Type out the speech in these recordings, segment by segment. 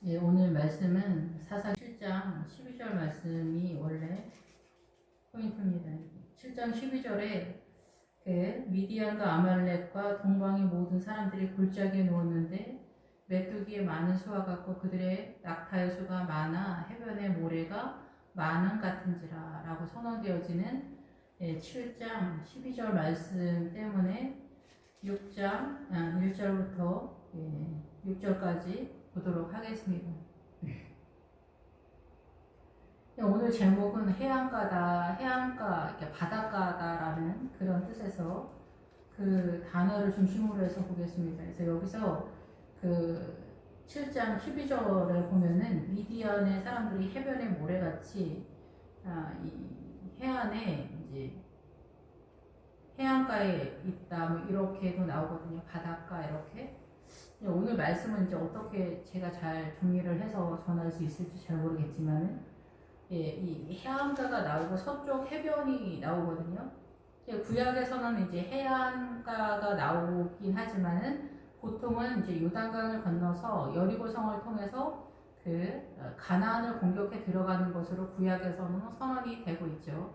예, 오늘 말씀은 사상 7장 12절 말씀이 원래 포인트입니다. 7장 12절에 미디안과 아말렉과 동방의 모든 사람들이 골짜기에 누웠는데 메뚜기의 많은 수와 같고 그들의 낙타의 수가 많아 해변의 모래가 많은 같은지라 라고 선언되어지는 7장 12절 말씀 때문에 6장 1절부터 6절까지 보도록 하겠습니다. 오늘 제목은 해안가다, 해안가, 이렇게 바닷가다라는 그런 뜻에서 그 단어를 중심으로 해서 보겠습니다. 그래서 여기서 그 7장 12절에 보면은 미디안의 사람들이 해변의 모래같이 이 해안에 이제 해안가에 있다, 뭐 이렇게도 나오거든요. 바닷가 이렇게. 오늘 말씀은 이제 어떻게 제가 잘 정리를 해서 전할 수 있을지 잘 모르겠지만은, 이 해안가가 나오고 서쪽 해변이 나오거든요. 구약에서는 이제 해안가가 나오긴 하지만은 보통은 이제 요단강을 건너서 여리고성을 통해서 가나안을 공격해 들어가는 것으로 구약에서는 선언이 되고 있죠.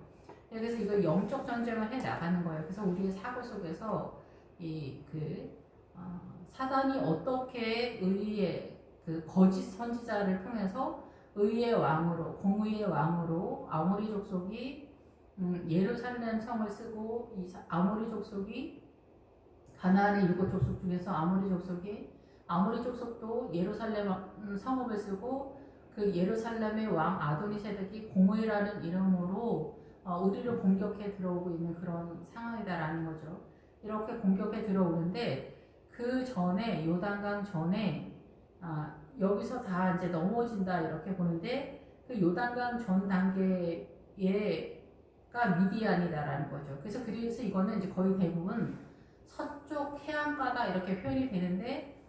그래서 이거 영적 전쟁을 해 나가는 거예요. 그래서 우리의 사고 속에서 사단이 어떻게 의의 거짓 선지자를 통해서 의의 왕으로, 공의의 왕으로 아모리 족속이 예루살렘 성을 쓰고, 이 아모리 족속이 가나안의 7족속 중에서 아모리 족속도 예루살렘 성읍을 쓰고, 그 예루살렘의 왕 아도니세덱이 공의라는 이름으로 우리를 공격해 들어오고 있는 그런 상황이다라는 거죠. 이렇게 공격해 들어오는데 그 전에, 요단강 전에 여기서 다 이제 넘어진다 이렇게 보는데, 그 요단강 전 단계가 미디안이다라는 거죠. 그래서 이거는 이제 거의 대부분 서쪽 해안가다 이렇게 표현이 되는데,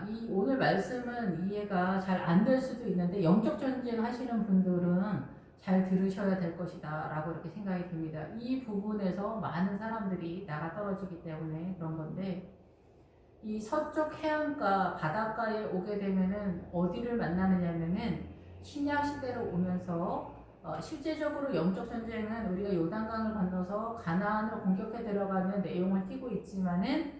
이 오늘 말씀은 이해가 잘 안 될 수도 있는데 영적 전쟁 하시는 분들은 잘 들으셔야 될 것이다 라고 이렇게 생각이 듭니다. 이 부분에서 많은 사람들이 나가 떨어지기 때문에 그런 건데, 이 서쪽 해안가 바닷가에 오게 되면은 어디를 만나느냐면은 신약 시대로 오면서 실제적으로 영적 전쟁은 우리가 요단강을 건너서 가나안으로 공격해 들어가는 내용을 띠고 있지만은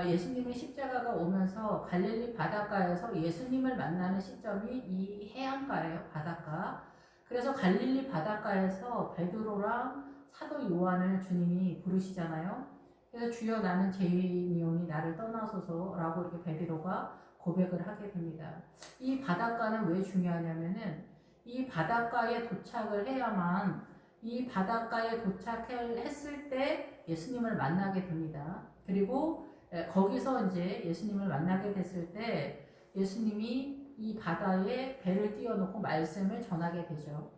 예수님의 십자가가 오면서 갈릴리 바닷가에서 예수님을 만나는 시점이 이 해안가예요. 바닷가. 그래서 갈릴리 바닷가에서 베드로랑 사도 요한을 주님이 부르시잖아요. 그래서 주여 나는 죄인이오니 나를 떠나소서 라고 이렇게 베드로가 고백을 하게 됩니다. 이 바닷가는 왜 중요하냐면은 이 바닷가에 도착을 해야만, 이 바닷가에 도착을 했을 때 예수님을 만나게 됩니다. 그리고 거기서 이제 예수님을 만나게 됐을 때 예수님이 이 바다에 배를 띄워놓고 말씀을 전하게 되죠.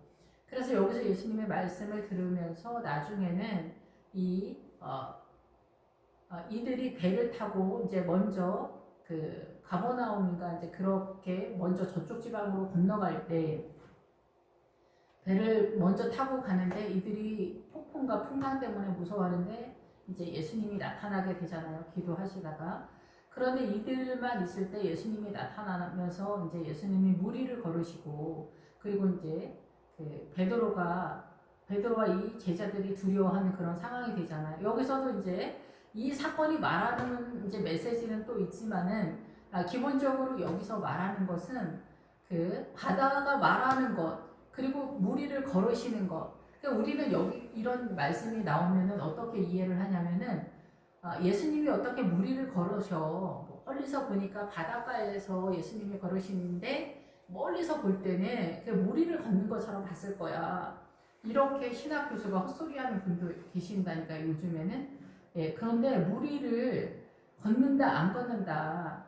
그래서 여기서 예수님의 말씀을 들으면서 나중에는 이들이 배를 타고 이제 먼저 가버나움인가 이제 그렇게 먼저 저쪽 지방으로 건너갈 때 배를 먼저 타고 가는데 이들이 폭풍과 풍랑 때문에 무서워하는데 이제 예수님이 나타나게 되잖아요. 기도하시다가. 그런데 이들만 있을 때 예수님이 나타나면서 이제 예수님이 물 위를 걸으시고, 그리고 이제 베드로와 이 제자들이 두려워하는 그런 상황이 되잖아요. 여기서도 이제 이 사건이 말하는 이제 메시지는 또 있지만은 기본적으로 여기서 말하는 것은 바다가 말하는 것, 그리고 물 위를 걸으시는 것. 그러니까 우리는 여기 이런 말씀이 나오면은 어떻게 이해를 하냐면은 예수님이 어떻게 물 위를 걸으셔. 멀리서 보니까 바닷가에서 예수님이 걸으시는데 멀리서 볼 때는 물 위를 걷는 것처럼 봤을 거야. 이렇게 신학 교수가 헛소리하는 분도 계신다니까 요즘에는. 그런데 물 위를 걷는다 안 걷는다,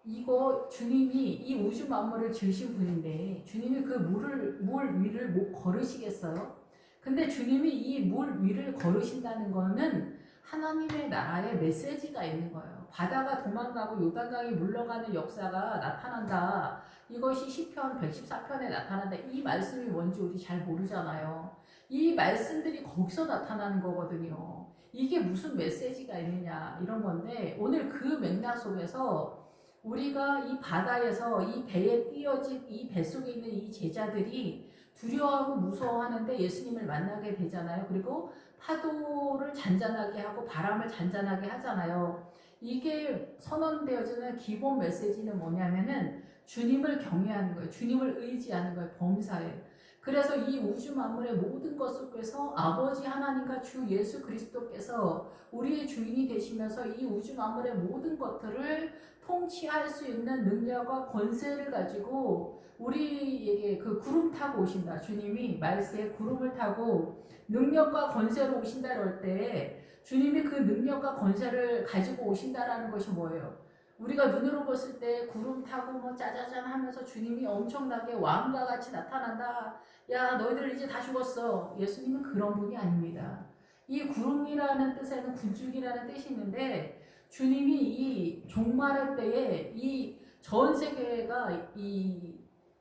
이거 주님이 이 우주 만물을 지으신 분인데 주님이 그 물 위를 못 걸으시겠어요? 근데 주님이 이 물 위를 걸으신다는 거는 하나님의 나라의 메시지가 있는 거예요. 바다가 도망가고 요단강이 물러가는 역사가 나타난다. 이것이 시편 114편에 나타난다. 이 말씀이 뭔지 우리 잘 모르잖아요. 이 말씀들이 거기서 나타나는 거거든요. 이게 무슨 메시지가 있느냐 이런 건데, 오늘 그 맥락 속에서 우리가 이 바다에서 이 배에 띄어진 이 뱃속에 있는 이 제자들이 두려워하고 무서워하는데 예수님을 만나게 되잖아요. 그리고 파도를 잔잔하게 하고 바람을 잔잔하게 하잖아요. 이게 선언되어지는 기본 메시지는 뭐냐면은 주님을 경외하는 거예요. 주님을 의지하는 거예요. 범사에. 그래서 이 우주 만물의 모든 것 속에서 아버지 하나님과 주 예수 그리스도께서 우리의 주인이 되시면서 이 우주 만물의 모든 것들을 통치할 수 있는 능력과 권세를 가지고 우리에게 그 구름 타고 오신다. 주님이 말세에 구름을 타고 능력과 권세로 오신다 그럴 때 주님이 그 능력과 권세를 가지고 오신다라는 것이 뭐예요? 우리가 눈으로 봤을 때 구름 타고 뭐 짜자잔 하면서 주님이 엄청나게 왕과 같이 나타난다. 야, 너희들 이제 다 죽었어. 예수님은 그런 분이 아닙니다. 이 구름이라는 뜻에는 굴죽이라는 뜻이 있는데 주님이 이 종말의 때에 이 전 세계가 이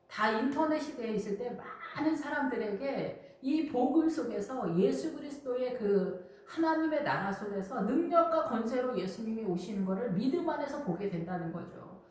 다 인터넷 시대에 있을 때 많은 사람들에게 이 복음 속에서 예수 그리스도의 그 하나님의 나라 속에서 능력과 권세로 예수님이 오시는 것을 믿음 안에서 보게 된다는 거죠.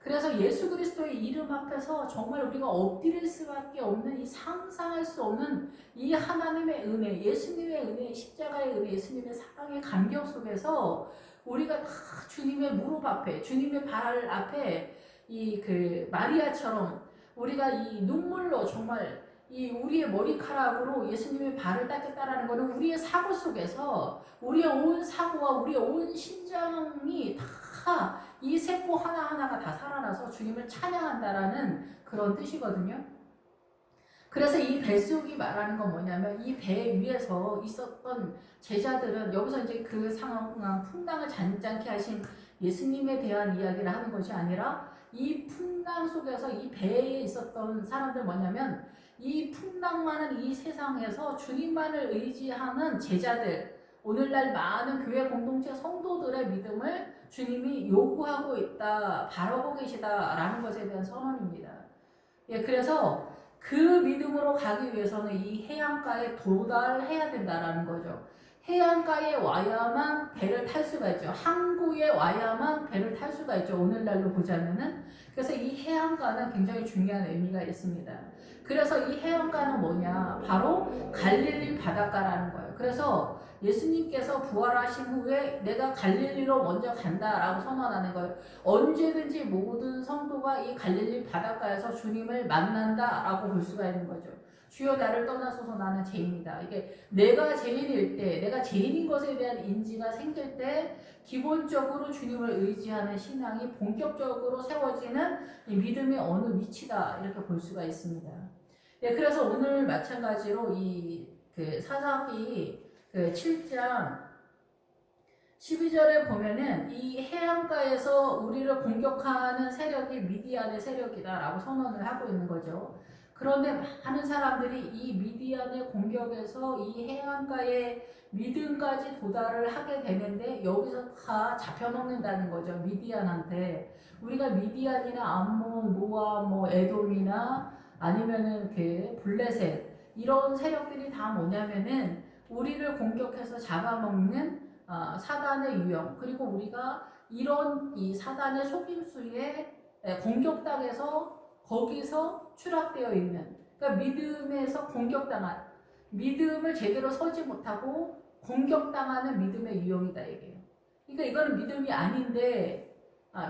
그래서 예수 그리스도의 이름 앞에서 정말 우리가 엎드릴 수밖에 없는 이 상상할 수 없는 이 하나님의 은혜, 예수님의 은혜, 십자가의 은혜, 예수님의 사랑의 감격 속에서 우리가 다 주님의 무릎 앞에, 주님의 발 앞에 이 그 마리아처럼 우리가 이 눈물로 정말 이 우리의 머리카락으로 예수님의 발을 닦겠다라는 것은 우리의 사고 속에서 우리의 온 사고와 우리의 온 심장이 다 이 세포 하나하나가 다 살아나서 주님을 찬양한다라는 그런 뜻이거든요. 그래서 이 뱃속이 말하는 건 뭐냐면 이 배 위에서 있었던 제자들은 여기서 이제 그 상황 풍랑을 잔잔케 하신 예수님에 대한 이야기를 하는 것이 아니라 이 풍랑 속에서 이 배에 있었던 사람들 뭐냐면 이 풍랑 많은 이 세상에서 주님만을 의지하는 제자들, 오늘날 많은 교회 공동체 성도들의 믿음을 주님이 요구하고 있다, 바라고 계시다라는 것에 대한 선언입니다. 예, 그래서 그 믿음으로 가기 위해서는 이 해안가에 도달해야 된다라는 거죠. 해안가에 와야만 배를 탈 수가 있죠. 항구에 와야만 배를 탈 수가 있죠. 오늘날로 보자면은. 그래서 이 해안가는 굉장히 중요한 의미가 있습니다. 그래서 이 해안가는 뭐냐? 바로 갈릴리 바닷가라는 거예요. 그래서 예수님께서 부활하신 후에 내가 갈릴리로 먼저 간다라고 선언하는 거예요. 언제든지 모든 성도가 이 갈릴리 바닷가에서 주님을 만난다라고 볼 수가 있는 거죠. 주여 나를 떠나소서 나는 죄인이다. 이게 내가 죄인일 때, 내가 죄인인 것에 대한 인지가 생길 때 기본적으로 주님을 의지하는 신앙이 본격적으로 세워지는 이 믿음의 어느 위치다 이렇게 볼 수가 있습니다. 네, 그래서 오늘 마찬가지로 이 그 사사기 그 7장 12절에 보면은 이 해안가에서 우리를 공격하는 세력이 미디안의 세력이다라고 선언을 하고 있는 거죠. 그런데 많은 사람들이 이 미디안의 공격에서 이 해안가의 믿음까지 도달을 하게 되는데 여기서 다 잡혀먹는다는 거죠. 미디안한테. 우리가 미디안이나 암몬, 모압, 뭐 에돔이나 아니면은 그 블레셋 이런 세력들이 다 뭐냐면은 우리를 공격해서 잡아먹는 사단의 유형, 그리고 우리가 이런 이 사단의 속임수에 공격당해서 거기서 추락되어 있는, 그러니까 믿음에서 공격당한, 믿음을 제대로 서지 못하고 공격당하는 믿음의 유형이다 이게요. 그러니까 이거는 믿음이 아닌데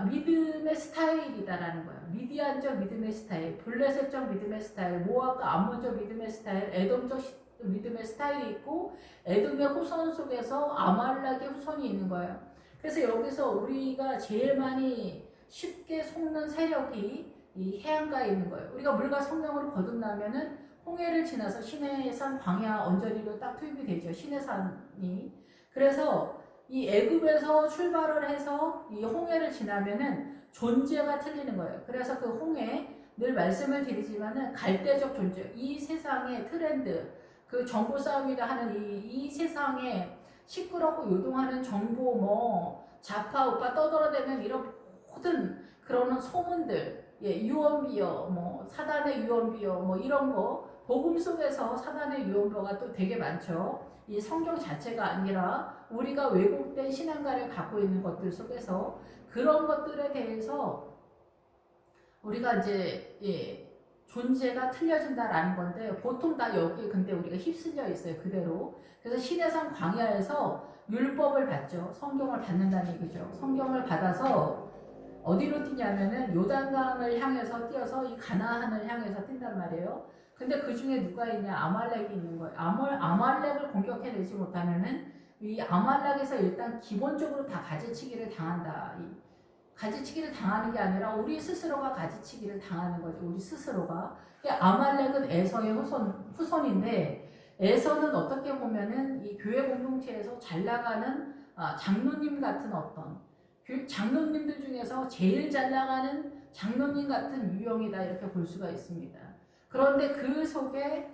믿음의 스타일이다라는 거야. 미디안적 믿음의 스타일, 블레셋적 믿음의 스타일, 모압과 암몬적 믿음의 스타일, 에돔적 믿음의 스타일이 있고 에돔의 후손 속에서 아말렉의 후손이 있는 거예요. 그래서 여기서 우리가 제일 많이 쉽게 속는 세력이 이 해안가에 있는 거예요. 우리가 물과 성령으로 거듭나면은 홍해를 지나서 시내산 광야 언저리로 딱 투입이 되죠. 시내산이. 그래서 이 애굽에서 출발을 해서 이 홍해를 지나면은 존재가 틀리는 거예요. 그래서 그 홍해, 늘 말씀을 드리지만은 갈대적 존재, 이 세상의 트렌드, 그 정보 싸움이라 하는 이 세상에 시끄럽고 요동하는 정보, 뭐 좌파 우파 떠돌아대는 이런 모든 그런 소문들, 예, 유언비어, 뭐 사단의 유언비어, 뭐 이런 거 복음 속에서 사단의 유언비어가 또 되게 많죠. 이 성경 자체가 아니라 우리가 왜곡된 신앙관을 갖고 있는 것들 속에서 그런 것들에 대해서 우리가 이제 존재가 틀려진다라는 건데 보통 다 여기 근데 우리가 휩쓸려 있어요 그대로. 그래서 시내산 광야에서 율법을 받죠. 성경을 받는다는 얘기죠. 성경을 받아서 어디로 뛰냐면은 요단강을 향해서 뛰어서 이 가나안을 향해서 뛴단 말이에요. 근데 그 중에 누가 있냐? 아말렉이 있는 거예요. 아말렉을 공격해내지 못하면은 이 아말렉에서 일단 기본적으로 다 가지치기를 당한다. 가지치기를 당하는 게 아니라 우리 스스로가 가지치기를 당하는 거죠. 우리 스스로가. 아말렉은 에서의 후손인데 에서는 어떻게 보면은 이 교회 공동체에서 잘 나가는 장로님 같은 어떤 장로님들 중에서 제일 잘 나가는 장로님 같은 유형이다 이렇게 볼 수가 있습니다. 그런데 그 속에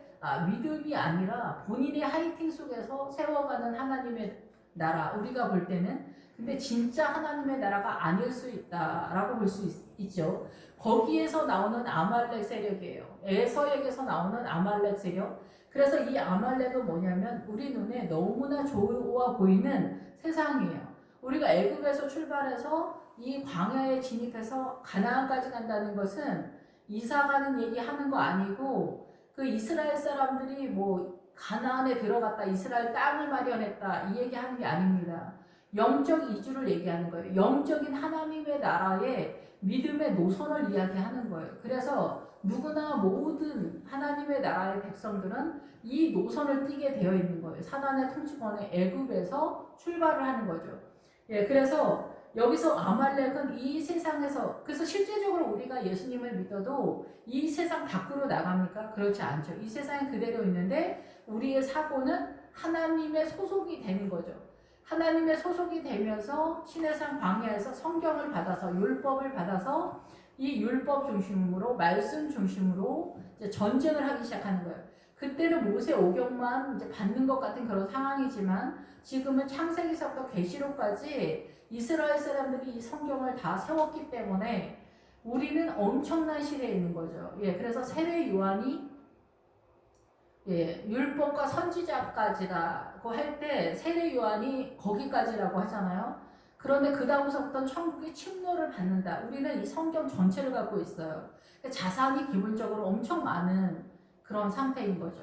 믿음이 아니라 본인의 하이팅 속에서 세워가는 하나님의 나라 우리가 볼 때는 근데 진짜 하나님의 나라가 아닐 수 있다라고 볼 수 있죠. 거기에서 나오는 아말렉 세력이에요. 에서에게서 나오는 아말렉 세력. 그래서 이 아말렉은 뭐냐면 우리 눈에 너무나 좋아 보이는 세상이에요. 우리가 애굽에서 출발해서 이 광야에 진입해서 가나안까지 간다는 것은 이사 가는 얘기 하는 거 아니고 그 이스라엘 사람들이 뭐 가나안에 들어갔다 이스라엘 땅을 마련했다 이 얘기 하는 게 아닙니다. 영적 이주를 얘기하는 거예요. 영적인 하나님의 나라의 믿음의 노선을 이야기하는 거예요. 그래서 누구나 모든 하나님의 나라의 백성들은 이 노선을 띠게 되어 있는 거예요. 사단의 통치권의 애굽에서 출발을 하는 거죠. 그래서 여기서 아말렉은 이 세상에서 그래서 실제적으로 우리가 예수님을 믿어도 이 세상 밖으로 나갑니까? 그렇지 않죠. 이 세상에 그대로 있는데 우리의 사고는 하나님의 소속이 되는 거죠. 하나님의 소속이 되면서 시내산 광야에서 성경을 받아서 율법을 받아서 이 율법 중심으로 말씀 중심으로 이제 전쟁을 하기 시작하는 거예요. 그때는 모세 오경만 이제 받는 것 같은 그런 상황이지만 지금은 창세기서부터 계시록까지 이스라엘 사람들이 이 성경을 다 세웠기 때문에 우리는 엄청난 시대에 있는 거죠. 그래서 세례 요한이 율법과 선지자까지라고 할 때 세례 요한이 거기까지라고 하잖아요. 그런데 그 다음서부터는 천국의 침노를 받는다. 우리는 이 성경 전체를 갖고 있어요. 자산이 기본적으로 엄청 많은 그런 상태인 거죠.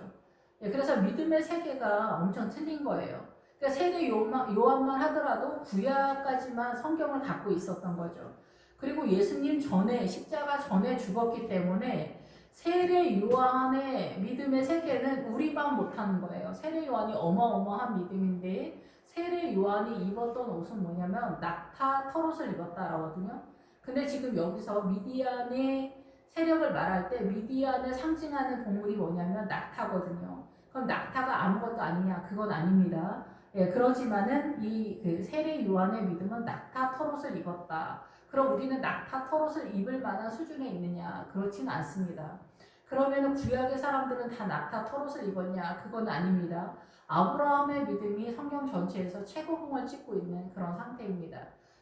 그래서 믿음의 세계가 엄청 틀린 거예요. 그러니까 세례 요한만 하더라도 구약까지만 성경을 갖고 있었던 거죠. 그리고 예수님 전에 십자가 전에 죽었기 때문에 세례 요한의 믿음의 세계는 우리만 못하는 거예요. 세례 요한이 어마어마한 믿음인데 세례 요한이 입었던 옷은 뭐냐면 낙타 털옷을 입었다라거든요. 근데 지금 여기서 미디안의 세력을 말할 때 미디안을 상징하는 동물이 뭐냐면 낙타거든요. 그럼 낙타가 아무것도 아니냐? 그건 아닙니다. 그러지만은 그 세례 요한의 믿음은 낙타 털옷을 입었다. 그럼 우리는 낙타 털옷을 입을 만한 수준에 있느냐? 그렇지는 않습니다. 그러면 구약의 사람들은 다 낙타 털옷을 입었냐? 그건 아닙니다. 아브라함의 믿음이 성경 전체에서 최고봉을 찍고 있는 그런 상태입니다.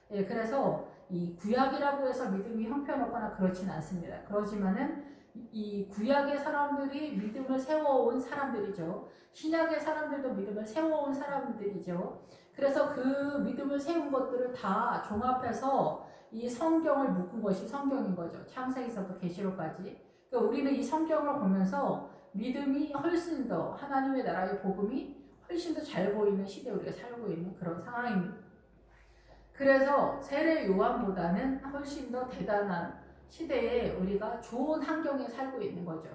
그래서 이 구약이라고 해서 믿음이 형편없거나 그렇지는 않습니다. 그러지만은 이 구약의 사람들이 믿음을 세워온 사람들이죠. 신약의 사람들도 믿음을 세워온 사람들이죠. 그래서 그 믿음을 세운 것들을 다 종합해서 이 성경을 묶은 것이 성경인 거죠. 창세기서부터 계시록까지. 그러니까 우리는 이 성경을 보면서 믿음이 훨씬 더 하나님의 나라의 복음이 훨씬 더 잘 보이는 시대에 우리가 살고 있는 그런 상황입니다. 그래서 세례 요한보다는 훨씬 더 대단한 시대에 우리가 좋은 환경에 살고 있는 거죠.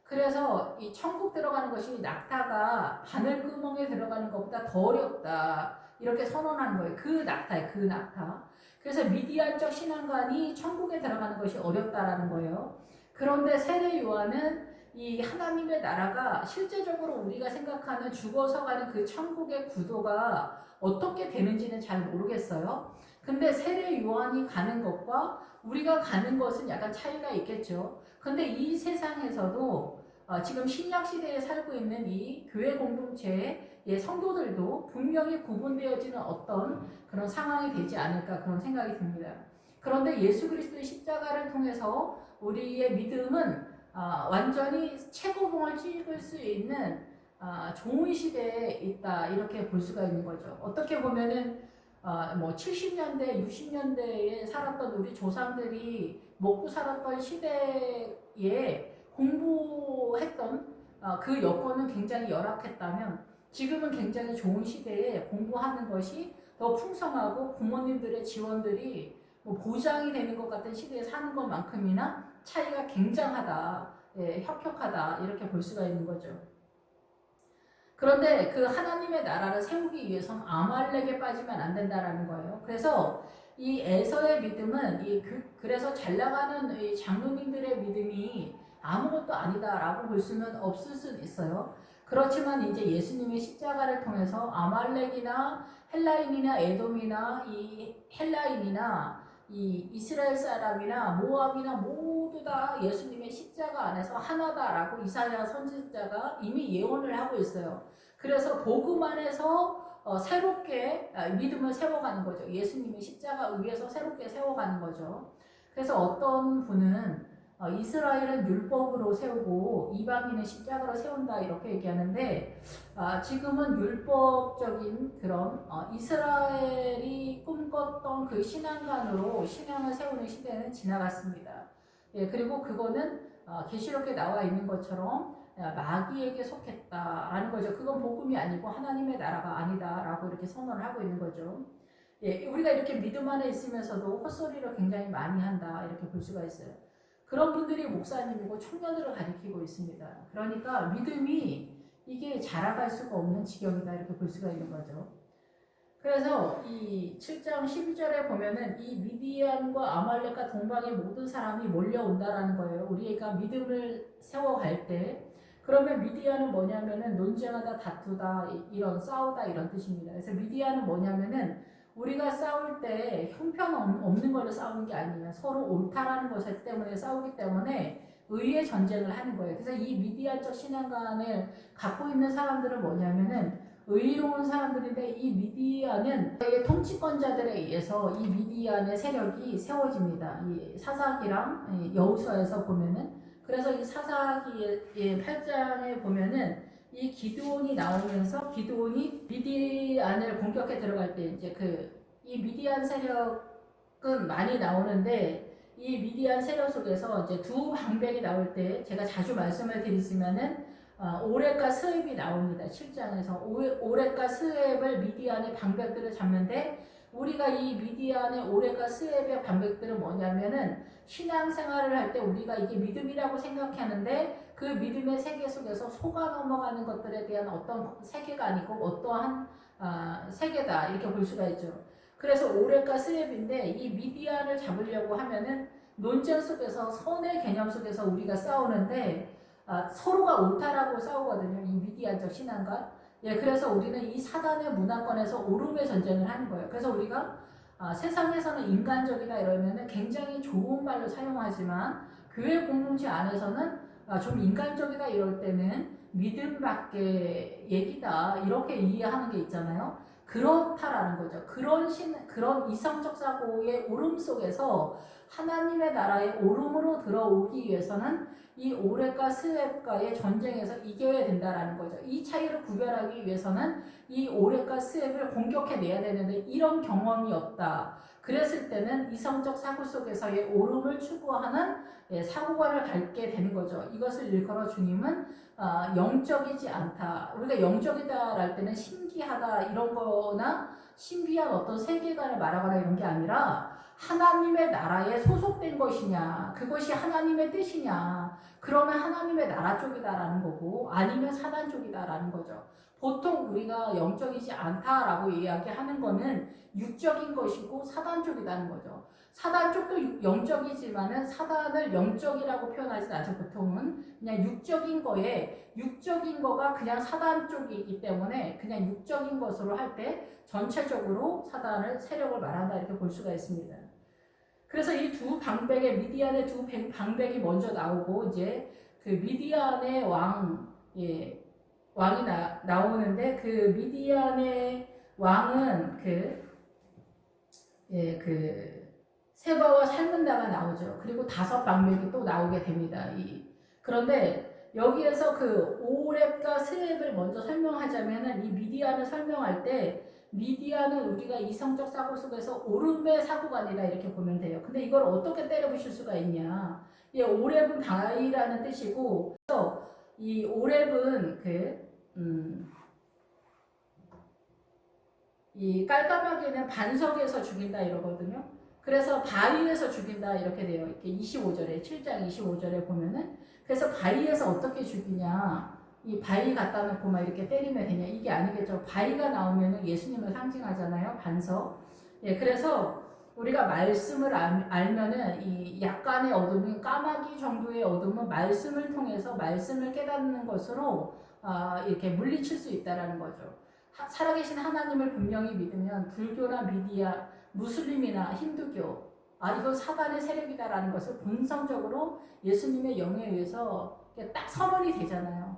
그래서 이 천국 들어가는 것이 낙타가 바늘구멍에 들어가는 것보다 더 어렵다. 이렇게 선언하는 거예요. 그 낙타예요. 그 낙타. 그래서 미디안적 신앙관이 천국에 들어가는 것이 어렵다라는 거예요. 그런데 세례 요한은 이 하나님의 나라가 실제적으로 우리가 생각하는 죽어서 가는 그 천국의 구도가 어떻게 되는지는 잘 모르겠어요. 근데 세례 요한이 가는 것과 우리가 가는 것은 약간 차이가 있겠죠. 근데 이 세상에서도 지금 신약 시대에 살고 있는 이 교회 공동체의 성도들도 분명히 구분되어지는 어떤 그런 상황이 되지 않을까 그런 생각이 듭니다. 그런데 예수 그리스도의 십자가를 통해서 우리의 믿음은 완전히 최고봉을 찍을 수 있는 좋은 시대에 있다 이렇게 볼 수가 있는 거죠. 어떻게 보면은 뭐 70년대, 60년대에 살았던 우리 조상들이 먹고 살았던 시대에 공부했던 그 여건은 굉장히 열악했다면 지금은 굉장히 좋은 시대에 공부하는 것이 더 풍성하고 부모님들의 지원들이 뭐 보장이 되는 것 같은 시대에 사는 것만큼이나 차이가 굉장하다, 예, 혁혁하다 이렇게 볼 수가 있는 거죠. 그런데 그 하나님의 나라를 세우기 위해서는 아말렉에 빠지면 안 된다라는 거예요. 그래서 이 에서의 믿음은 그래서 잘 나가는 이 장로님들의 믿음이 아무것도 아니다라고 볼 수는 없을 수는 있어요. 그렇지만 이제 예수님의 십자가를 통해서 아말렉이나 헬라인이나 에돔이나 이 헬라인이나 이 이스라엘 사람이나 모압이나 모두 다 예수님의 십자가 안에서 하나다라고 이사야 선지자가 이미 예언을 하고 있어요. 그래서 복음 안에서 새롭게 믿음을 세워가는 거죠. 예수님의 십자가 위에서 새롭게 세워가는 거죠. 그래서 어떤 분은 이스라엘은 율법으로 세우고 이방인은 십자가로 세운다 이렇게 얘기하는데 지금은 율법적인 그런 이스라엘이 꿈꿨던 그 신앙관으로 신앙을 세우는 시대는 지나갔습니다. 예, 그리고 그거는 계시록에 나와 있는 것처럼 마귀에게 속했다라는 거죠. 그건 복음이 아니고 하나님의 나라가 아니다라고 이렇게 선언을 하고 있는 거죠. 예, 우리가 이렇게 믿음 안에 있으면서도 헛소리를 굉장히 많이 한다 이렇게 볼 수가 있어요. 그런 분들이 목사님이고 청년들을 가리키고 있습니다. 그러니까 믿음이 이게 자라갈 수가 없는 지경이다 이렇게 볼 수가 있는 거죠. 그래서 이 7장 12절에 보면은 이 미디안과 아말렉과 동방의 모든 사람이 몰려온다라는 거예요. 우리가 믿음을 세워갈 때 그러면 미디안은 뭐냐면은 논쟁하다, 다투다, 이런 싸우다 이런 뜻입니다. 그래서 미디안은 뭐냐면은 우리가 싸울 때 형편없는 걸로 싸우는 게 아니에요. 서로 옳다라는 것 때문에 싸우기 때문에 의의 전쟁을 하는 거예요. 그래서 이 미디안적 신앙관을 갖고 있는 사람들은 뭐냐면은 의로운 사람들인데 이 미디안은 통치권자들에 의해서 이 미디안의 세력이 세워집니다. 이 사사기랑 여호수아에서 보면은 그래서 이 사사기의 8장에 보면은 이 기드온이 나오면서 기드온이 미디안을 공격해 들어갈 때 이제 이 미디안 세력은 많이 나오는데 이 미디안 세력 속에서 이제 두 방백이 나올 때 제가 자주 말씀을 드리지만은 오렙과 스웹이 나옵니다. 7장에서 오렙과 스웹을 미디안의 방백들을 잡는데 우리가 이 미디안의 오렙과 스웹의 방백들은 뭐냐면은 신앙생활을 할 때 우리가 이게 믿음이라고 생각하는데 그 믿음의 세계 속에서 속아 넘어가는 것들에 대한 어떤 세계가 아니고 어떠한 세계다 이렇게 볼 수가 있죠. 그래서 오렙과 스웹인데 이 미디안을 잡으려고 하면은 논쟁 속에서 선의 개념 속에서 우리가 싸우는데 서로가 옳다라고 싸우거든요. 이 미디안적 신앙과. 예, 그래서 우리는 이 사단의 문화권에서 오름의 전쟁을 하는 거예요. 그래서 우리가 세상에서는 인간적이다 이러면은 굉장히 좋은 말로 사용하지만 교회 공동체 안에서는 좀 인간적이다 이럴 때는 믿음 밖의 얘기다 이렇게 이해하는 게 있잖아요. 그렇다라는 거죠. 그런 이성적 사고의 오름 속에서 하나님의 나라의 오름으로 들어오기 위해서는 이 오렙과 스웹과의 전쟁에서 이겨야 된다라는 거죠. 이 차이를 구별하기 위해서는 이 오렙과 스웹을 공격해내야 되는데 이런 경험이 없다. 그랬을 때는 이성적 사고 속에서의 오름을 추구하는 사고관을 갖게 되는 거죠. 이것을 일컬어 주님은 영적이지 않다. 우리가 영적이다 할 때는 신기하다 이런 거나 신비한 어떤 세계관을 말하거나 이런 게 아니라 하나님의 나라에 소속된 것이냐, 그것이 하나님의 뜻이냐, 그러면 하나님의 나라 쪽이다라는 거고 아니면 사단 쪽이다라는 거죠. 보통 우리가 영적이지 않다라고 이야기하는 거는 육적인 것이고 사단 쪽이라는 거죠. 사단 쪽도 영적이지만은 사단을 영적이라고 표현하지 않죠. 보통은 그냥 육적인 거가 그냥 사단 쪽이기 때문에 그냥 육적인 것으로 할 때 전체적으로 사단을 세력을 말한다 이렇게 볼 수가 있습니다. 그래서 이 두 방백의 미디안의 두 방백이 먼저 나오고 이제 그 미디안의 왕이 나오는데 그 미디안의 왕은 세바와 살문다가 나오죠. 그리고 5방백이 또 나오게 됩니다. 그런데 여기에서 그 오렙과 스웹을 먼저 설명하자면은 이 미디안을 설명할 때 미디안은 우리가 이성적 사고 속에서 오름의 사고관이다 이렇게 보면 돼요. 근데 이걸 어떻게 때려부실 수가 있냐? 이 오렙은 바위라는 뜻이고, 그래서 이 오렙은 이 깔까마귀는 반석에서 죽인다 이러거든요. 그래서 바위에서 죽인다 이렇게 돼요. 이렇게 25절에 7장 25절에 보면은 그래서 바위에서 어떻게 죽이냐? 이 바위 갖다 놓고 막 이렇게 때리면 되냐? 이게 아니겠죠. 바위가 나오면은 예수님을 상징하잖아요. 반석. 예, 그래서 우리가 말씀을 알면은 이 약간의 어둠인 까마귀 정도의 어둠은 말씀을 통해서 말씀을 깨닫는 것으로 이렇게 물리칠 수 있다라는 거죠. 살아계신 하나님을 분명히 믿으면 불교나 미디아, 무슬림이나 힌두교, 이건 사단의 세력이다라는 것을 본성적으로 예수님의 영에 의해서 딱 선언이 되잖아요.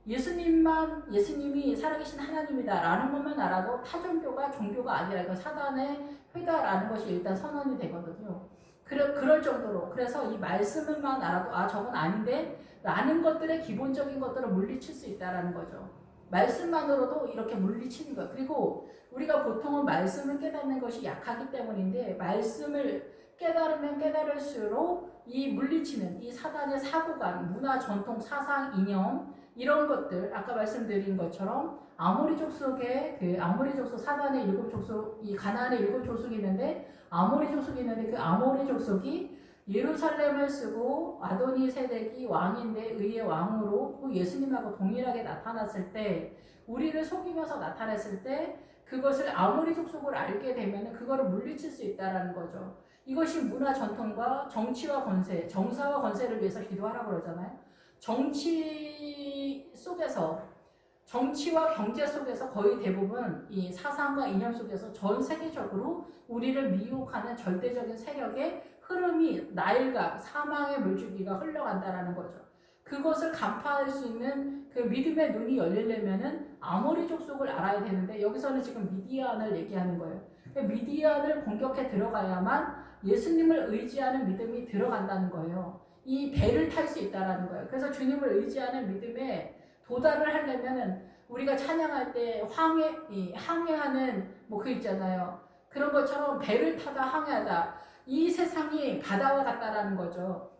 예수님이 살아계신 하나님이다라는 것만 알아도 타종교가 종교가 아니라 이건 사단의 회다라는 것이 일단 선언이 되거든요. 그럴 정도로. 그래서 이 말씀만 알아도 저건 아닌데 라는 것들의 기본적인 것들을 물리칠 수 있다라는 거죠. 말씀만으로도 이렇게 물리치는 거예요. 그리고 우리가 보통은 말씀을 깨닫는 것이 약하기 때문인데 말씀을 깨달으면 깨달을수록 이 물리치는 이 사단의 사고관, 문화, 전통, 사상, 이념 이런 것들 아까 말씀드린 것처럼 아모리 족속의 아모리 족속 사단의 7족속 이 가나안의 7족속이 있는데 아모리 족속이 있는데 그 아모리 족속이 예루살렘을 쓰고 아도니 세덱이 왕인데 의의 왕으로 또 예수님하고 동일하게 나타났을 때 우리를 속이면서 나타났을 때 그것을 아모리 족속을 알게 되면 그거를 물리칠 수 있다라는 거죠. 이것이 문화 전통과 정치와 권세, 정사와 권세를 위해서 기도하라고 그러잖아요. 정치와 경제 속에서 거의 대부분 이 사상과 이념 속에서 전 세계적으로 우리를 미혹하는 절대적인 세력의 흐름이 나일강, 사망의 물줄기가 흘러간다라는 거죠. 그것을 간파할 수 있는 그 믿음의 눈이 열리려면은 아모리 족속을 알아야 되는데 여기서는 지금 미디안을 얘기하는 거예요. 미디안을 공격해 들어가야만 예수님을 의지하는 믿음이 들어간다는 거예요. 이 배를 탈 수 있다라는 거예요. 그래서 주님을 의지하는 믿음에 도달을 하려면은 우리가 찬양할 때 항해하는 그 있잖아요. 그런 것처럼 배를 타다 항해하다. 이 세상이 바다와 같다라는 거죠.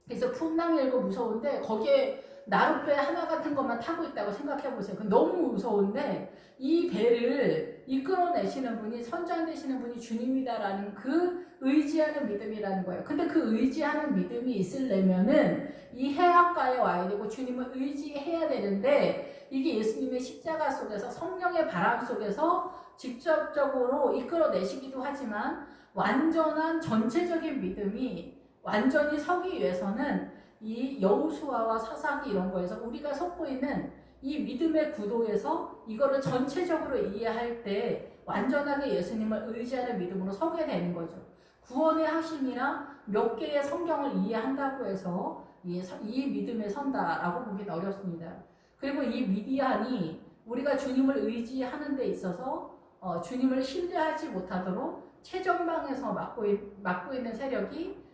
그래서 풍랑이 일고 무서운데 거기에 나룻배 하나 같은 것만 타고 있다고 생각해 보세요. 너무 무서운데 이 배를 이끌어내시는 분이 선장되시는 분이 주님이다라는 그 의지하는 믿음이라는 거예요. 근데 그 의지하는 믿음이 있으려면은 이 해안가에 와야 되고 주님을 의지해야 되는데 이게 예수님의 십자가 속에서 성령의 바람 속에서 직접적으로 이끌어내시기도 하지만 완전한 전체적인 믿음이 완전히 서기 위해서는 이 여호수아와 사사기 이런 거에서 우리가 섰고 있는 이 믿음의 구도에서 이거를 전체적으로 이해할 때 완전하게 예수님을 의지하는 믿음으로 서게 되는 거죠. 구원의 하심이나 몇 개의 성경을 이해한다고 해서 이 믿음에 선다라고 보기는 어렵습니다. 그리고 이 미디안이 우리가 주님을 의지하는 데 있어서 주님을 신뢰하지 못하도록 최전방에서 막고 있는 세력이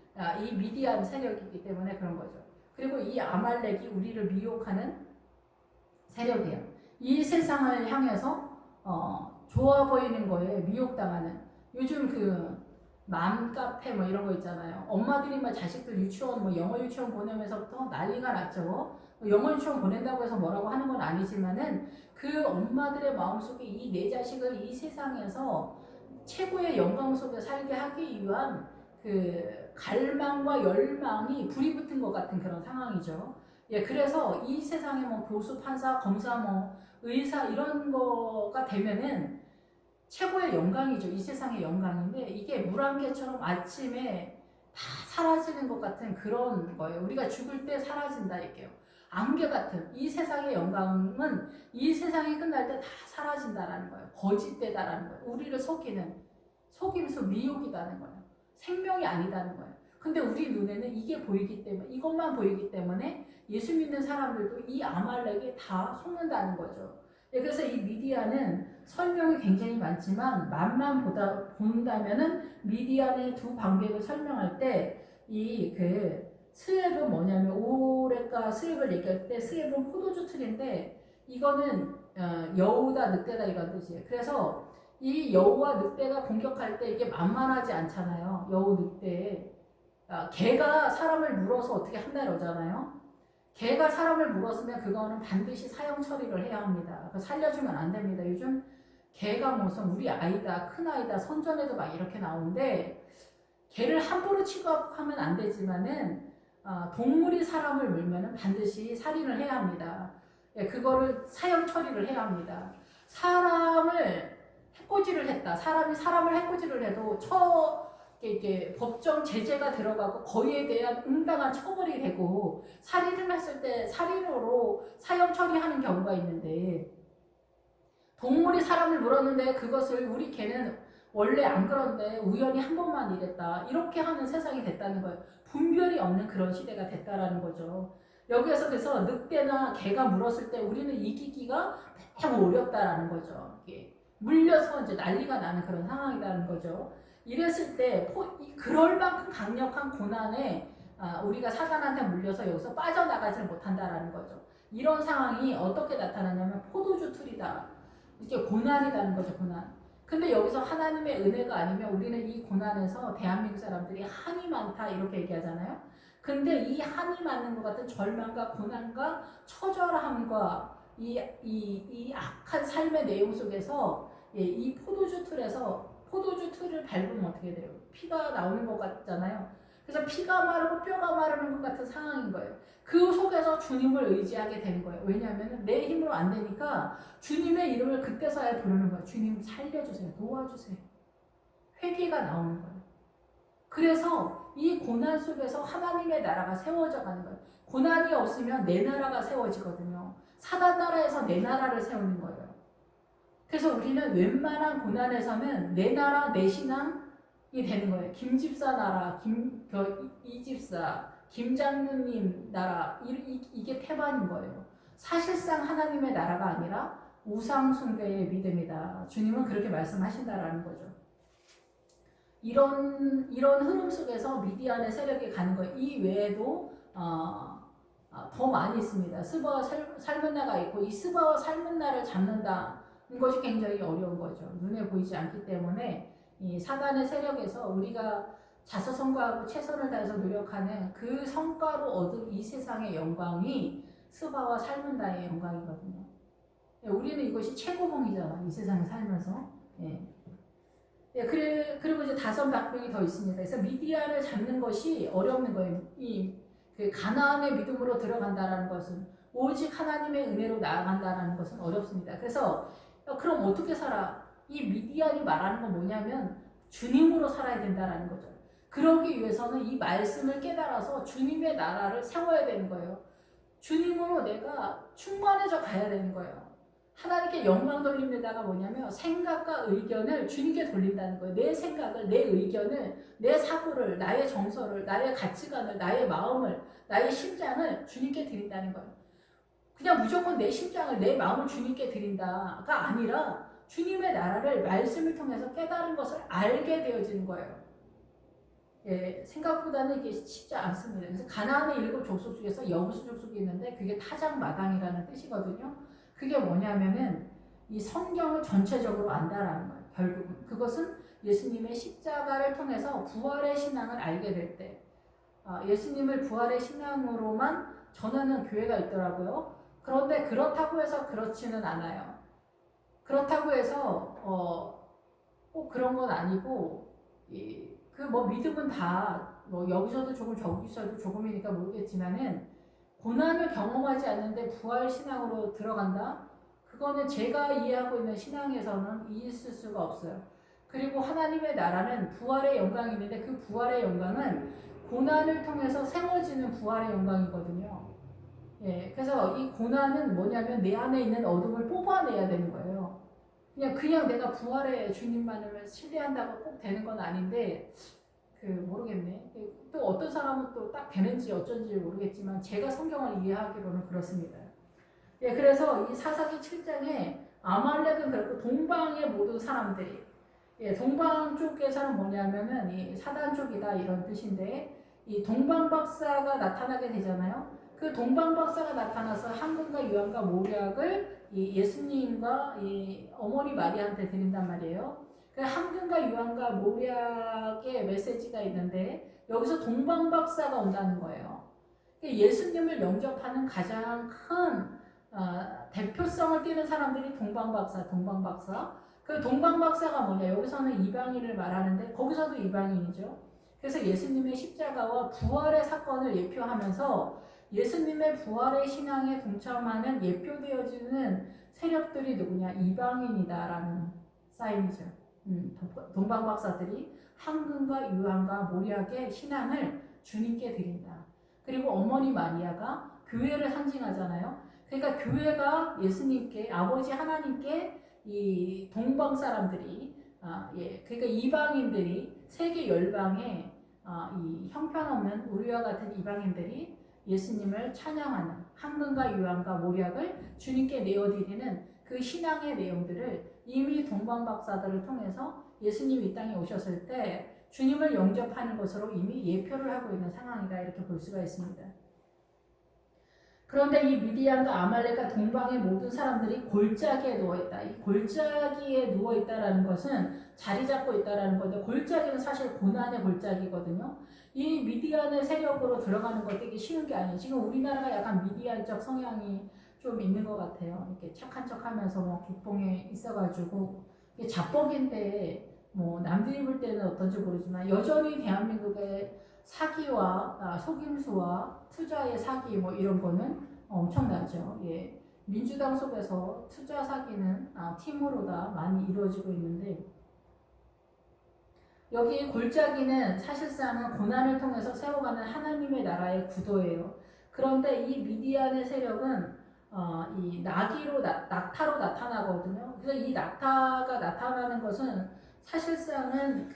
이 미디안 세력이기 때문에 그런 거죠. 그리고 이 아말렉이 우리를 미혹하는 세력이에요. 이 세상을 향해서 좋아 보이는 거에 미혹당하는 요즘 맘카페 이런 거 있잖아요. 엄마들이 자식들 유치원 영어 유치원 보내면서부터 난리가 났죠. 영어 유치원 보낸다고 해서 뭐라고 하는 건 아니지만은 그 엄마들의 마음속에 이 내 자식을 이 세상에서 최고의 영광 속에 살게 하기 위한 갈망과 열망이 불이 붙은 것 같은 그런 상황이죠. 예, 그래서 이 세상에 교수, 판사, 검사, 의사 이런 거가 되면은 최고의 영광이죠. 이 세상의 영광인데 이게 물 한 개처럼 아침에 다 사라지는 것 같은 그런 거예요. 우리가 죽을 때 사라진다 이게요. 안개 같은 이 세상의 영광은 이 세상이 끝날 때 다 사라진다라는 거예요. 거짓되다라는 거예요. 우리를 속이는 속임수 미혹이다는 거예요. 생명이 아니다는 거예요. 근데 우리 눈에는 이게 보이기 때문에 이것만 보이기 때문에 예수 믿는 사람들도 이 아말렉에 다 속는다는 거죠. 그래서 이 미디안은 설명이 굉장히 많지만 맛만 본다면은 미디안의 두 방백을 설명할 때 이 스엡은 뭐냐면 오레과 스엡을 얘기할 때 스엡은 포도주 틀인데 이거는 여우다 늑대다 이런 뜻이에요. 그래서 이 여우와 늑대가 공격할 때 이게 만만하지 않잖아요. 여우, 늑대. 개가 사람을 물어서 어떻게 한다 그러잖아요. 개가 사람을 물었으면 그거는 반드시 사형 처리를 해야 합니다. 살려주면 안 됩니다. 요즘 개가 무슨 우리 아이다, 큰 아이다, 선전에도 막 이렇게 나오는데 개를 함부로 취급하면 안 되지만은 동물이 사람을 물면은 반드시 살인을 해야 합니다. 예, 그거를 사형 처리를 해야 합니다. 사람을 해코지를 했다. 사람이 사람을 해코지를 해도 이게 법정 제재가 들어가고 거기에 대한 응당한 처벌이 되고 살인을 했을 때 살인으로 사형 처리하는 경우가 있는데 동물이 사람을 물었는데 그것을 우리 개는 원래 안 그런데 우연히 한 번만 이랬다. 이렇게 하는 세상이 됐다는 거예요. 분별이 없는 그런 시대가 됐다라는 거죠. 여기에서 그래서 늑대나 개가 물었을 때 우리는 이기기가 매우 어렵다라는 거죠. 이게 물려서 이제 난리가 나는 그런 상황이라는 거죠. 이랬을 때 그럴 만큼 강력한 고난에 우리가 사단한테 물려서 여기서 빠져나가지를 못한다라는 거죠. 이런 상황이 어떻게 나타나냐면 포도주 틀이다. 이게 고난이라는 거죠, 고난. 근데 여기서 하나님의 은혜가 아니면 우리는 이 고난에서 대한민국 사람들이 한이 많다 이렇게 얘기하잖아요. 근데 이 한이 많은 것 같은 절망과 고난과 처절함과 이 악한 삶의 내용 속에서 이 포도주 틀을 밟으면 어떻게 돼요? 피가 나오는 것 같잖아요. 그래서 피가 마르고 뼈가 마르는 것 같은 상황인 거예요. 그 속에서 주님을 의지하게 되는 거예요. 왜냐하면 내 힘으로 안 되니까 주님의 이름을 그때서야 부르는 거예요. 주님 살려주세요. 도와주세요. 회개가 나오는 거예요. 그래서 이 고난 속에서 하나님의 나라가 세워져 가는 거예요. 고난이 없으면 내 나라가 세워지거든요. 사단 나라에서 내 나라를 세우는 거예요. 그래서 우리는 웬만한 고난에서는 내 나라, 내 신앙이 되는 거예요. 김집사 나라, 이집사, 김장로님 나라, 이게 태반인 거예요. 사실상 하나님의 나라가 아니라 우상숭배의 믿음이다. 주님은 그렇게 말씀하신다라는 거죠. 이런 흐름 속에서 미디안의 세력이 가는 거예요. 이 외에도 더 많이 있습니다. 스바와 살문나가 있고 이 스바와 살문나를 잡는다. 것이 굉장히 어려운 거죠. 눈에 보이지 않기 때문에 이 사단의 세력에서 우리가 자서성가하고 최선을 다해서 노력하는 그 성과로 얻은 이 세상의 영광이 스바와 살문다의 영광이거든요. 우리는 이것이 최고봉이잖아. 이 세상에 살면서. 그리고 이제 다섯 박병이 더 있습니다. 그래서 미디안을 잡는 것이 어려운 거예요. 그 가나안의 믿음으로 들어간다라는 것은 오직 하나님의 은혜로 나아간다라는 것은 어렵습니다. 그래서 그럼 어떻게 살아? 이 미디안이 말하는 건 뭐냐면 주님으로 살아야 된다라는 거죠. 그러기 위해서는 이 말씀을 깨달아서 주님의 나라를 세워야 되는 거예요. 주님으로 내가 충만해져 가야 되는 거예요. 하나님께 영광 돌린 데다가 뭐냐면 생각과 의견을 주님께 돌린다는 거예요. 내 생각을, 내 의견을, 내 사고를, 나의 정서를, 나의 가치관을, 나의 마음을, 나의 심장을 주님께 드린다는 거예요. 그냥 무조건 내 심장을, 내 마음을 주님께 드린다가 아니라 주님의 나라를 말씀을 통해서 깨달은 것을 알게 되어지는 거예요. 생각보다는 이게 쉽지 않습니다. 그래서 가나안의 7 족속 중에서 여부수 족속이 있는데 그게 타작마당이라는 뜻이거든요. 그게 뭐냐면은 이 성경을 전체적으로 안다라는 거예요. 결국은 그것은 예수님의 십자가를 통해서 부활의 신앙을 알게 될 때, 예수님을 부활의 신앙으로만 전하는 교회가 있더라고요. 그런데 그렇다고 해서 그렇지는 않아요. 그렇다고 해서 꼭 그런 건 아니고 그 뭐 믿음은 다 뭐 여기서도 조금 저기서도 조금이니까 모르겠지만은 고난을 경험하지 않는데 부활 신앙으로 들어간다? 그거는 제가 이해하고 있는 신앙에서는 있을 수가 없어요. 그리고 하나님의 나라는 부활의 영광이 있는데 그 부활의 영광은 고난을 통해서 세워지는 부활의 영광이거든요. 그래서 이 고난은 뭐냐면 내 안에 있는 어둠을 뽑아내야 되는 거예요. 그냥 내가 부활의 주님만을 신뢰한다고 꼭 되는 건 아닌데, 모르겠네. 또 어떤 사람은 또 딱 되는지 어쩐지 모르겠지만, 제가 성경을 이해하기로는 그렇습니다. 그래서 이 사사기 7장에 아말렉은 그렇고 동방의 모든 사람들이, 동방 쪽에서는 뭐냐면은 이 사단 쪽이다 이런 뜻인데, 이 동방 박사가 나타나게 되잖아요. 그 그 동방박사가 나타나서 황금과 유황과 모략을 이 예수님과 이 어머니 마리아한테 드린단 말이에요. 그 황금과 유황과 모략의 메시지가 있는데 여기서 동방박사가 온다는 거예요. 예수님을 영접하는 가장 큰 대표성을 띠는 사람들이 동방박사. 그 동방박사가 뭐냐? 여기서는 이방인을 말하는데 거기서도 이방인이죠. 그래서 예수님의 십자가와 부활의 사건을 예표하면서 예수님의 부활의 신앙에 동참하는 예표되어지는 세력들이 누구냐? 이방인이다라는 사인이죠. 동방박사들이 황금과 유황과 모략의 신앙을 주님께 드린다. 그리고 어머니 마리아가 교회를 상징하잖아요. 그러니까 교회가 예수님께, 아버지 하나님께 이 동방 사람들이, 그러니까 이방인들이 세계 열방에 이 형편없는 우리와 같은 이방인들이 예수님을 찬양하는 황금과 유황과 모략을 주님께 내어드리는 그 신앙의 내용들을 이미 동방 박사들을 통해서 예수님이 이 땅에 오셨을 때 주님을 영접하는 것으로 이미 예표를 하고 있는 상황이다, 이렇게 볼 수가 있습니다. 그런데 이 미디안과 아말렉과 동방의 모든 사람들이 골짜기에 누워있다. 이 골짜기에 누워있다라는 것은 자리 잡고 있다라는 건데, 골짜기는 사실 고난의 골짜기거든요. 이 미디안의 세력으로 들어가는 것 되게 쉬운 게 아니에요. 지금 우리나라가 약간 미디안적 성향이 좀 있는 것 같아요. 이렇게 착한 척 하면서 뭐 국뽕에 있어가지고, 이게 자뻑인데, 뭐 남들이 볼 때는 어떤지 모르지만 여전히 대한민국의 사기와 속임수와 투자의 사기 뭐 이런 거는 엄청나죠. 예. 민주당 속에서 투자 사기는 팀으로 다 많이 이루어지고 있는데, 여기 골짜기는 사실상은 고난을 통해서 세워가는 하나님의 나라의 구도예요. 그런데 이 미디안의 세력은 이 낙타로 나타나거든요. 그래서 이 낙타가 나타나는 것은 사실상은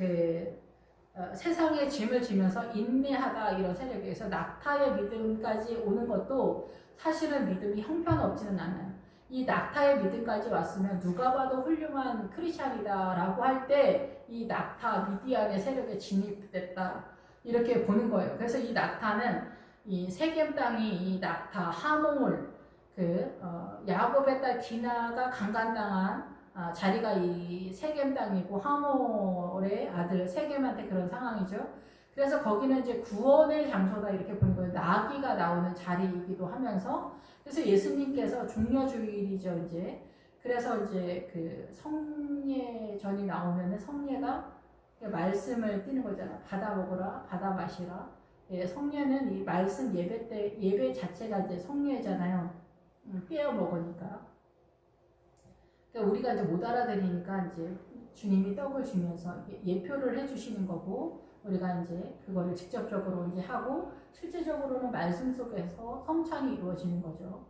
세상에 짐을 지면서 인내하다, 이런 세력에서 낙타의 믿음까지 오는 것도 사실은 믿음이 형편없지는 않아요. 이 낙타의 믿음까지 왔으면 누가 봐도 훌륭한 크리스찬이다라고 할 때 이 낙타 미디안의 세력에 진입됐다, 이렇게 보는 거예요. 그래서 이 낙타는 이 세겜 땅이 이 낙타 하몰, 야곱의 딸 디나가 강간당한 자리가 이 세겜 땅이고 하몰의 아들 세겜한테 그런 상황이죠. 그래서 거기는 이제 구원의 장소다, 이렇게 보는 거예요. 나귀가 나오는 자리이기도 하면서, 그래서 예수님께서 종려주일이죠, 이제. 그래서 이제 그 성례전이 나오면은 성례가 말씀을 띠는 거잖아. 받아 먹으라, 받아 마시라. 예, 성례는 이 말씀 예배 때, 예배 자체가 이제 성례잖아요. 빼어 먹으니까. 그러니까 우리가 이제 못 알아들으니까 이제 주님이 떡을 주면서 예표를 해주시는 거고, 우리가 이제 그거를 직접적으로 이제 하고, 실제적으로는 말씀 속에서 성찬이 이루어지는 거죠.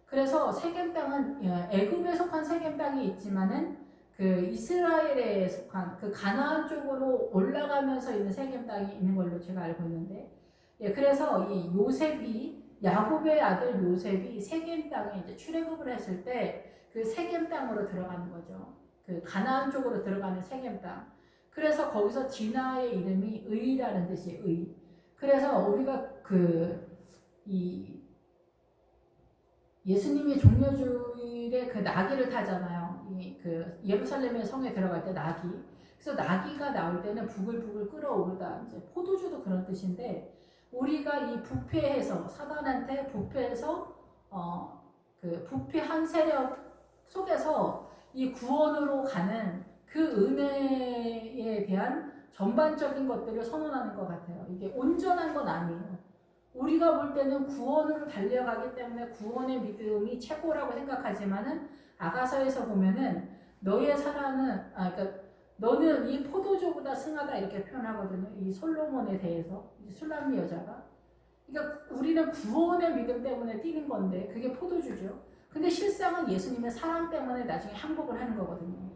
그래서 세겜 땅은 애굽에 속한 세겜 땅이 있지만은 그 이스라엘에 속한 그 가나안 쪽으로 올라가면서 있는 세겜 땅이 있는 걸로 제가 알고 있는데, 그래서 이 요셉이, 야곱의 아들 요셉이 세겜 땅에 이제 출애굽을 했을 때 그 세겜 땅으로 들어가는 거죠. 그 가나안 쪽으로 들어가는 세겜 땅. 그래서 거기서 디나의 이름이 의라는 뜻이에요. 의. 그래서 우리가 이 예수님이 종려주일에 그 나귀를 타잖아요. 그 예루살렘의 성에 들어갈 때 나귀. 그래서 나귀가 나올 때는 부글부글 끓어오르다. 이제 포도주도 그런 뜻인데, 우리가 이 부패해서, 사단한테 부패해서 그 부패한 세력 속에서 이 구원으로 가는 그 은혜에 대한 전반적인 것들을 선언하는 것 같아요. 이게 온전한 건 아니에요. 우리가 볼 때는 구원으로 달려가기 때문에 구원의 믿음이 최고라고 생각하지만은, 아가서에서 보면은 너의 사랑은, 그러니까 너는 이 포도주보다 승하다, 이렇게 표현하거든요. 이 솔로몬에 대해서, 술람미 여자가. 그러니까 우리는 구원의 믿음 때문에 뛰는 건데 그게 포도주죠. 근데 실상은 예수님의 사랑 때문에 나중에 항복을 하는 거거든요.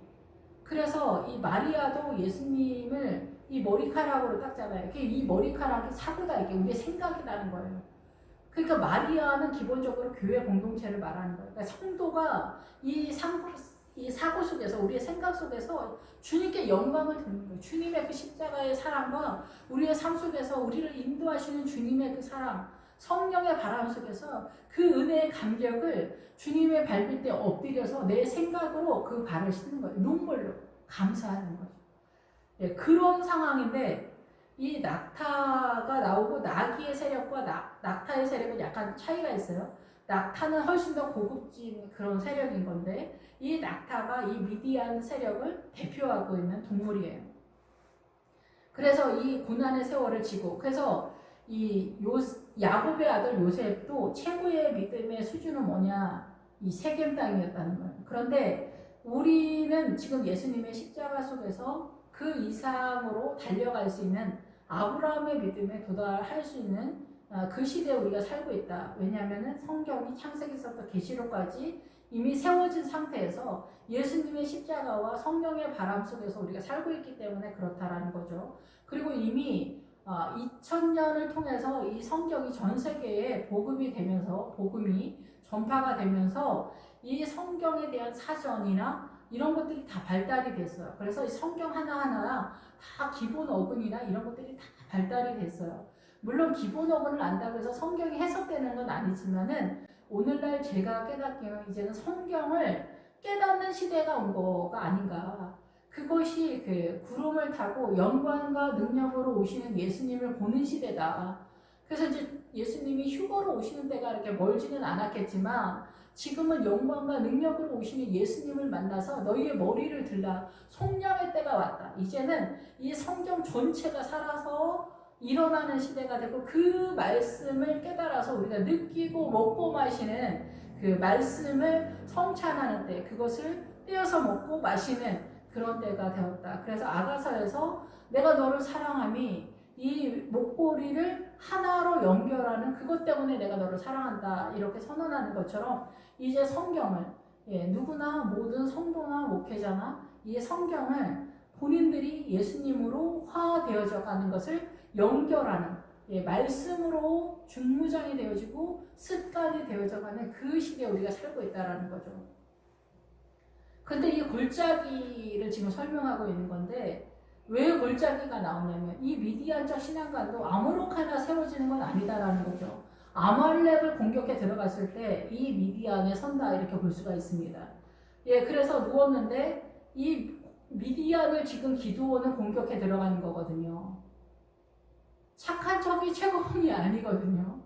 그래서 이 마리아도 예수님을 이 머리카락으로 닦잖아요. 이 머리카락이 사고다, 이게 우리의 생각이라는 거예요. 그러니까 마리아는 기본적으로 교회 공동체를 말하는 거예요. 그러니까 성도가 이 사고 속에서, 우리의 생각 속에서 주님께 영광을 드리는 거예요. 주님의 그 십자가의 사랑과 우리의 삶 속에서 우리를 인도하시는 주님의 그 사랑, 성령의 바람 속에서 그 은혜의 감격을 주님의 발밑에 엎드려서 내 생각으로 그 발을 씻는 거예요. 눈물로 감사하는 거죠. 예, 그런 상황인데 이 낙타가 나오고 나귀의 세력과 낙타의 세력은 약간 차이가 있어요. 낙타는 훨씬 더 고급진 그런 세력인 건데 이 낙타가 이 미디안 세력을 대표하고 있는 동물이에요. 그래서 이 고난의 세월을 지고 그래서 이 야곱의 아들 요셉도 최고의 믿음의 수준은 뭐냐? 이 세겜 땅이었다는 거예요. 그런데 우리는 지금 예수님의 십자가 속에서 그 이상으로 달려갈 수 있는 아브라함의 믿음에 도달할 수 있는 그 시대에 우리가 살고 있다. 왜냐하면 성경이 창세기서부터 계시록까지 이미 세워진 상태에서 예수님의 십자가와 성령의 바람 속에서 우리가 살고 있기 때문에 그렇다라는 거죠. 그리고 이미 2000년을 통해서 이 성경이 전 세계에 복음이 전파가 되면서 이 성경에 대한 사전이나 이런 것들이 다 발달이 됐어요. 그래서 이 성경 하나하나 다 기본 어근이나 이런 것들이 다 발달이 됐어요. 물론 기본 어근을 안다고 해서 성경이 해석되는 건 아니지만은 오늘날 제가 깨닫기는 이제는 성경을 깨닫는 시대가 온 거가 아닌가. 그것이 그 구름을 타고 영광과 능력으로 오시는 예수님을 보는 시대다. 그래서 이제 예수님이 휴거로 오시는 때가 이렇게 멀지는 않았겠지만 지금은 영광과 능력으로 오시는 예수님을 만나서 너희의 머리를 들라. 속량의 때가 왔다. 이제는 이 성경 전체가 살아서 일어나는 시대가 되고 그 말씀을 깨달아서 우리가 느끼고 먹고 마시는 그 말씀을 성찬하는 때 그것을 떼어서 먹고 마시는 그런 때가 되었다. 그래서 아가서에서 내가 너를 사랑함이 이 목도리를 하나로 연결하는 그것 때문에 내가 너를 사랑한다 이렇게 선언하는 것처럼 이제 성경을 누구나 모든 성도나 목회자나 이 성경을 본인들이 예수님으로 화되어져 가는 것을 연결하는 말씀으로 중무장이 되어지고 습관이 되어져 가는 그 시대에 우리가 살고 있다는 거죠. 근데 이 골짜기를 지금 설명하고 있는 건데 왜 골짜기가 나오냐면 이 미디안적 신앙관도 아무렇게나 세워지는 건 아니다라는 거죠. 아말렉을 공격해 들어갔을 때 이 미디안에 선다 이렇게 볼 수가 있습니다. 그래서 누웠는데 이 미디안을 지금 기드온은 공격해 들어가는 거거든요. 착한 척이 최고봉이 아니거든요.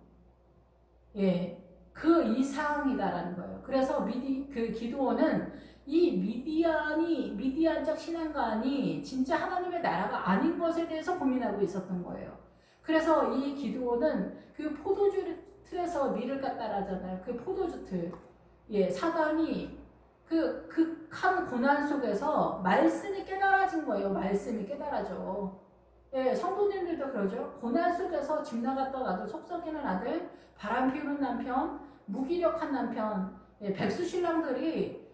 그 이상이다라는 거예요. 그래서 기드온은 이 미디안적 신앙관이 진짜 하나님의 나라가 아닌 것에 대해서 고민하고 있었던 거예요. 그래서 이 기드온은 그 포도주 틀에서 밀을 갖다라잖아요. 그 포도주 틀. 사단이 그 극한 고난 속에서 말씀이 깨달아진 거예요. 말씀이 깨달아져. 성도님들도 그러죠. 고난 속에서 집 나갔던 아들, 속 썩이는 아들, 바람 피우는 남편, 무기력한 남편, 백수신랑들이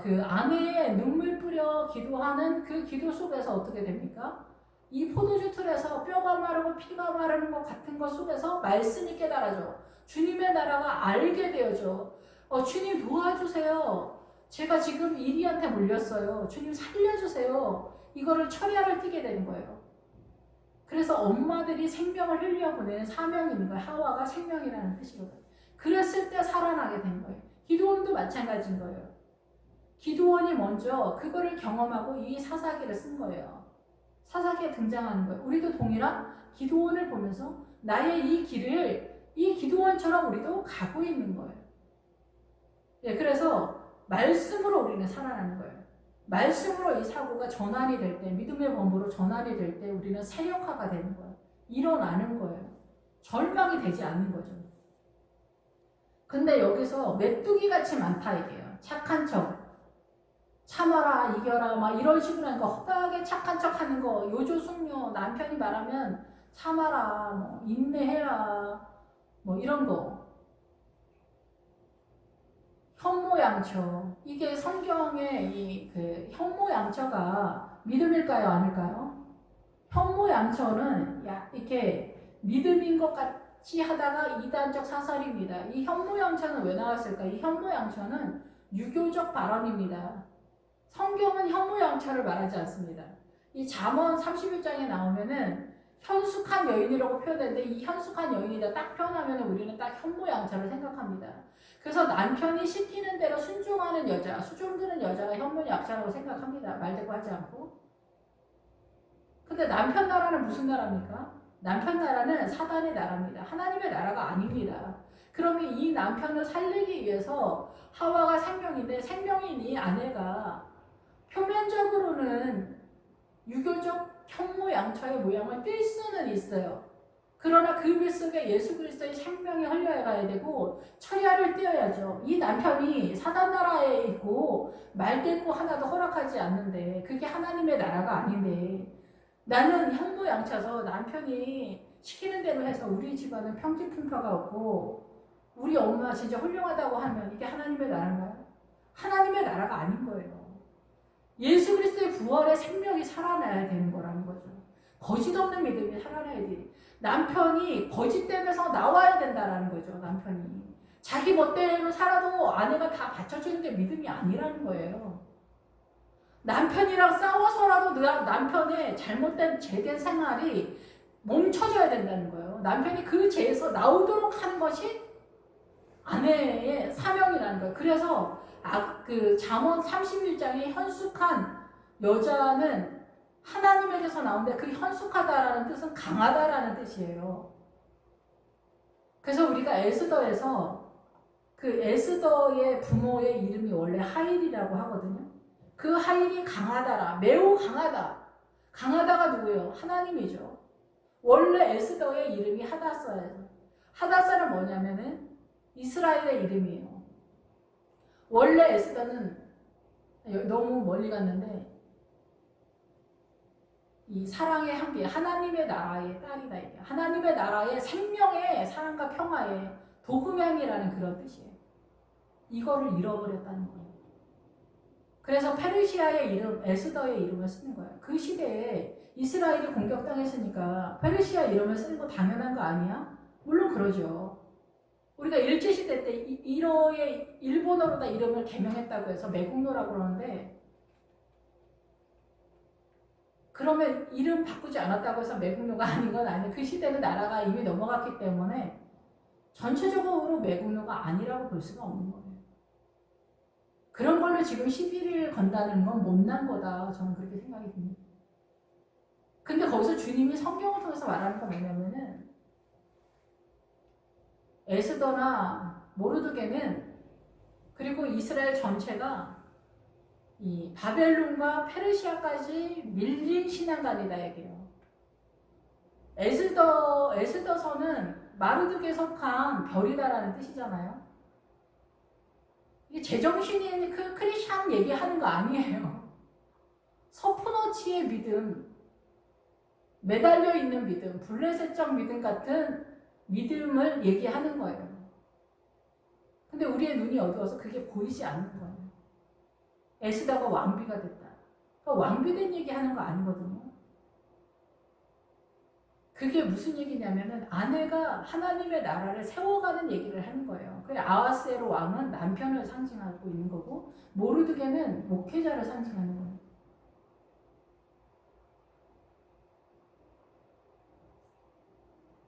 그 아내에 눈물 뿌려 기도하는 그 기도 속에서 어떻게 됩니까? 이 포도주 틀에서 뼈가 마르고 피가 마르는 것 같은 것 속에서 말씀이 깨달아져. 주님의 나라가 알게 되어져. 주님 도와주세요. 제가 지금 이리한테 물렸어요. 주님 살려주세요. 이거를 철야를 띠게 되는 거예요. 그래서 엄마들이 생명을 흘려보내는 사명이 있는 거예요. 하와가 생명이라는 뜻이거든요. 그랬을 때 살아나게 된 거예요. 기드온도 마찬가지인 거예요. 기드온이 먼저 그거를 경험하고 이 사사기를 쓴 거예요. 사사기에 등장하는 거예요. 우리도 동일한 기드온을 보면서 나의 이 길을 이 기드온처럼 우리도 가고 있는 거예요. 그래서 말씀으로 우리는 살아나는 거예요. 말씀으로 이 사고가 전환이 될 때, 믿음의 범부로 전환이 될 때 우리는 세력화가 되는 거예요. 일어나는 거예요. 절망이 되지 않는 거죠. 근데 여기서 메뚜기 같이 많다 이게요. 착한 척. 참아라, 이겨라, 막 이런 식으로 하는 거, 허다하게 착한 척 하는 거, 요조숙녀, 남편이 말하면 참아라, 뭐, 인내해라, 뭐, 이런 거. 현모양처. 이게 성경의 현모양처가 믿음일까요, 아닐까요? 현모양처는 이렇게 믿음인 것 같이 하다가 이단적 사설입니다. 이 현모양처는 왜 나왔을까? 이 현모양처는 유교적 발언입니다. 성경은 현모양처를 말하지 않습니다. 이 잠언 31장에 나오면은 현숙한 여인이라고 표현했는데 이 현숙한 여인이다 딱 표현하면 우리는 딱 현모양처를 생각합니다. 그래서 남편이 시키는 대로 순종하는 여자, 수종드는 여자가 현모양처라고 생각합니다. 말대꾸하지 않고. 근데 남편 나라는 무슨 나라입니까? 남편 나라는 사단의 나라입니다. 하나님의 나라가 아닙니다. 그러면 이 남편을 살리기 위해서 하와가 생명인데 생명인 이 아내가 표면적으로는 유교적 현모양처의 모양을 띌 수는 있어요. 그러나 그 물 속에 예수 그리스도의 생명이 흘러가야 되고 철야를 띄어야죠. 이 남편이 사단 나라에 있고 말대꾸 하나도 허락하지 않는데 그게 하나님의 나라가 아닌데 나는 현모양처서 남편이 시키는 대로 해서 우리 집안은 평지풍파가 없고 우리 엄마 진짜 훌륭하다고 하면 이게 하나님의 나라인가요? 하나님의 나라가 아닌 거예요. 예수 그리스도의 부활의 생명이 살아나야 되는 거라는 거죠. 거짓 없는 믿음이 살아나야 돼. 남편이 거짓됨에서 나와야 된다라는 거죠. 남편이. 자기 멋대로 살아도 아내가 다 받쳐주는 게 믿음이 아니라는 거예요. 남편이랑 싸워서라도 남편의 잘못된 죄된 생활이 멈춰져야 된다는 거예요. 남편이 그 죄에서 나오도록 하는 것이 아내의 사명이라는 거예요. 그래서 그 잠언 31장의 현숙한 여자는 하나님에게서 나오는데 그 현숙하다라는 뜻은 강하다라는 뜻이에요. 그래서 우리가 에스더에서 그 에스더의 부모의 이름이 원래 하일이라고 하거든요. 그 하일이 강하다라, 매우 강하다. 강하다가 누구예요? 하나님이죠. 원래 에스더의 이름이 하다사예요. 하다사는 뭐냐면은 이스라엘의 이름이에요. 원래 에스더는 너무 멀리 갔는데 이 사랑의 한비, 하나님의 나라의 딸이다. 이게. 하나님의 나라의 생명의 사랑과 평화의 도금향이라는 그런 뜻이에요. 이거를 잃어버렸다는 거예요. 그래서 페르시아의 이름, 에스더의 이름을 쓰는 거예요. 그 시대에 이스라엘이 공격당했으니까 페르시아 이름을 쓰는 거 당연한 거 아니야? 물론 그러죠. 우리가 일제시대 때 이러의 일본어로다 이름을 개명했다고 해서 매국노라고 그러는데 그러면 이름 바꾸지 않았다고 해서 매국노가 아닌 건 아니에요. 그 시대는 나라가 이미 넘어갔기 때문에 전체적으로 매국노가 아니라고 볼 수가 없는 거예요. 그런 걸로 지금 시비를 건다는 건 못난 거다. 저는 그렇게 생각이 듭니다. 근데 거기서 주님이 성경을 통해서 말하는 건 뭐냐면은 에스더나 모르드게는 그리고 이스라엘 전체가 이 바벨론과 페르시아까지 밀린 신앙가이다 얘기해요. 에스더서는 마르둑에 속한 별이다라는 뜻이잖아요. 이게 제정신인 그 크리스찬 얘기하는 거 아니에요. 서푸너치의 믿음, 매달려 있는 믿음, 블레셋적 믿음 같은 믿음을 얘기하는 거예요. 근데 우리의 눈이 어두워서 그게 보이지 않는 거예요. 에스더가 왕비가 됐다. 그러니까 왕비된 얘기하는 거 아니거든요. 그게 무슨 얘기냐면은 아내가 하나님의 나라를 세워가는 얘기를 하는 거예요. 그 아하스에로 왕은 남편을 상징하고 있는 거고 모르드게는 목회자를 상징하는 거예요.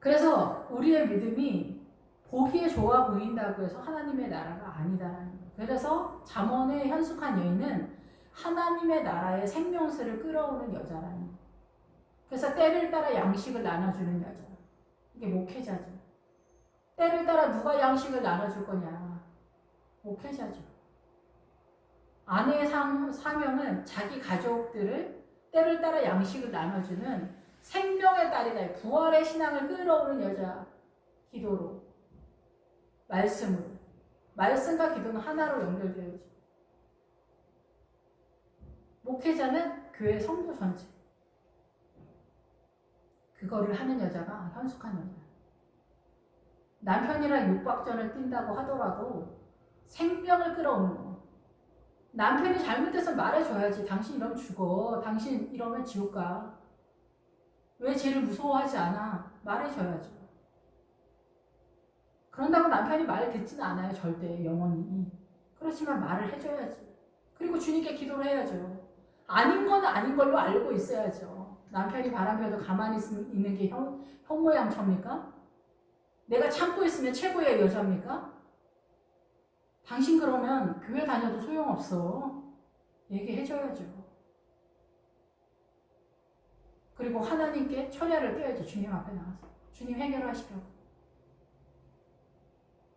그래서 우리의 믿음이 보기에 좋아 보인다고 해서 하나님의 나라가 아니다라는 거예요. 그래서 잠언의 현숙한 여인은 하나님의 나라의 생명수를 끌어오는 여자라는 거예요. 그래서 때를 따라 양식을 나눠주는 여자. 이게 목회자죠. 때를 따라 누가 양식을 나눠줄 거냐. 목회자죠. 아내의 사명은 자기 가족들을 때를 따라 양식을 나눠주는 생명의 딸이다. 부활의 신앙을 끌어오는 여자. 기도로. 말씀으로. 말씀과 기도는 하나로 연결되어 있죠. 목회자는 교회 성도 전체. 그거를 하는 여자가 현숙한 여자. 남편이랑 육박전을 뛴다고 하더라도 생명을 끌어오는 거. 남편이 잘못해서 말해줘야지. 당신 이러면 죽어. 당신 이러면 지옥 가. 왜 쟤를 무서워하지 않아? 말해줘야죠. 그런다고 남편이 말을 듣지는 않아요. 절대 영원히. 그렇지만 말을 해줘야지. 그리고 주님께 기도를 해야죠. 아닌 건 아닌 걸로 알고 있어야죠. 남편이 바람펴도 가만히 있는 게 현모양처입니까? 내가 참고 있으면 최고의 여자입니까? 당신 그러면 교회 다녀도 소용없어. 얘기해줘야죠. 그리고 하나님께 철야를 떼야죠. 주님 앞에 나가서. 주님 해결하시라고.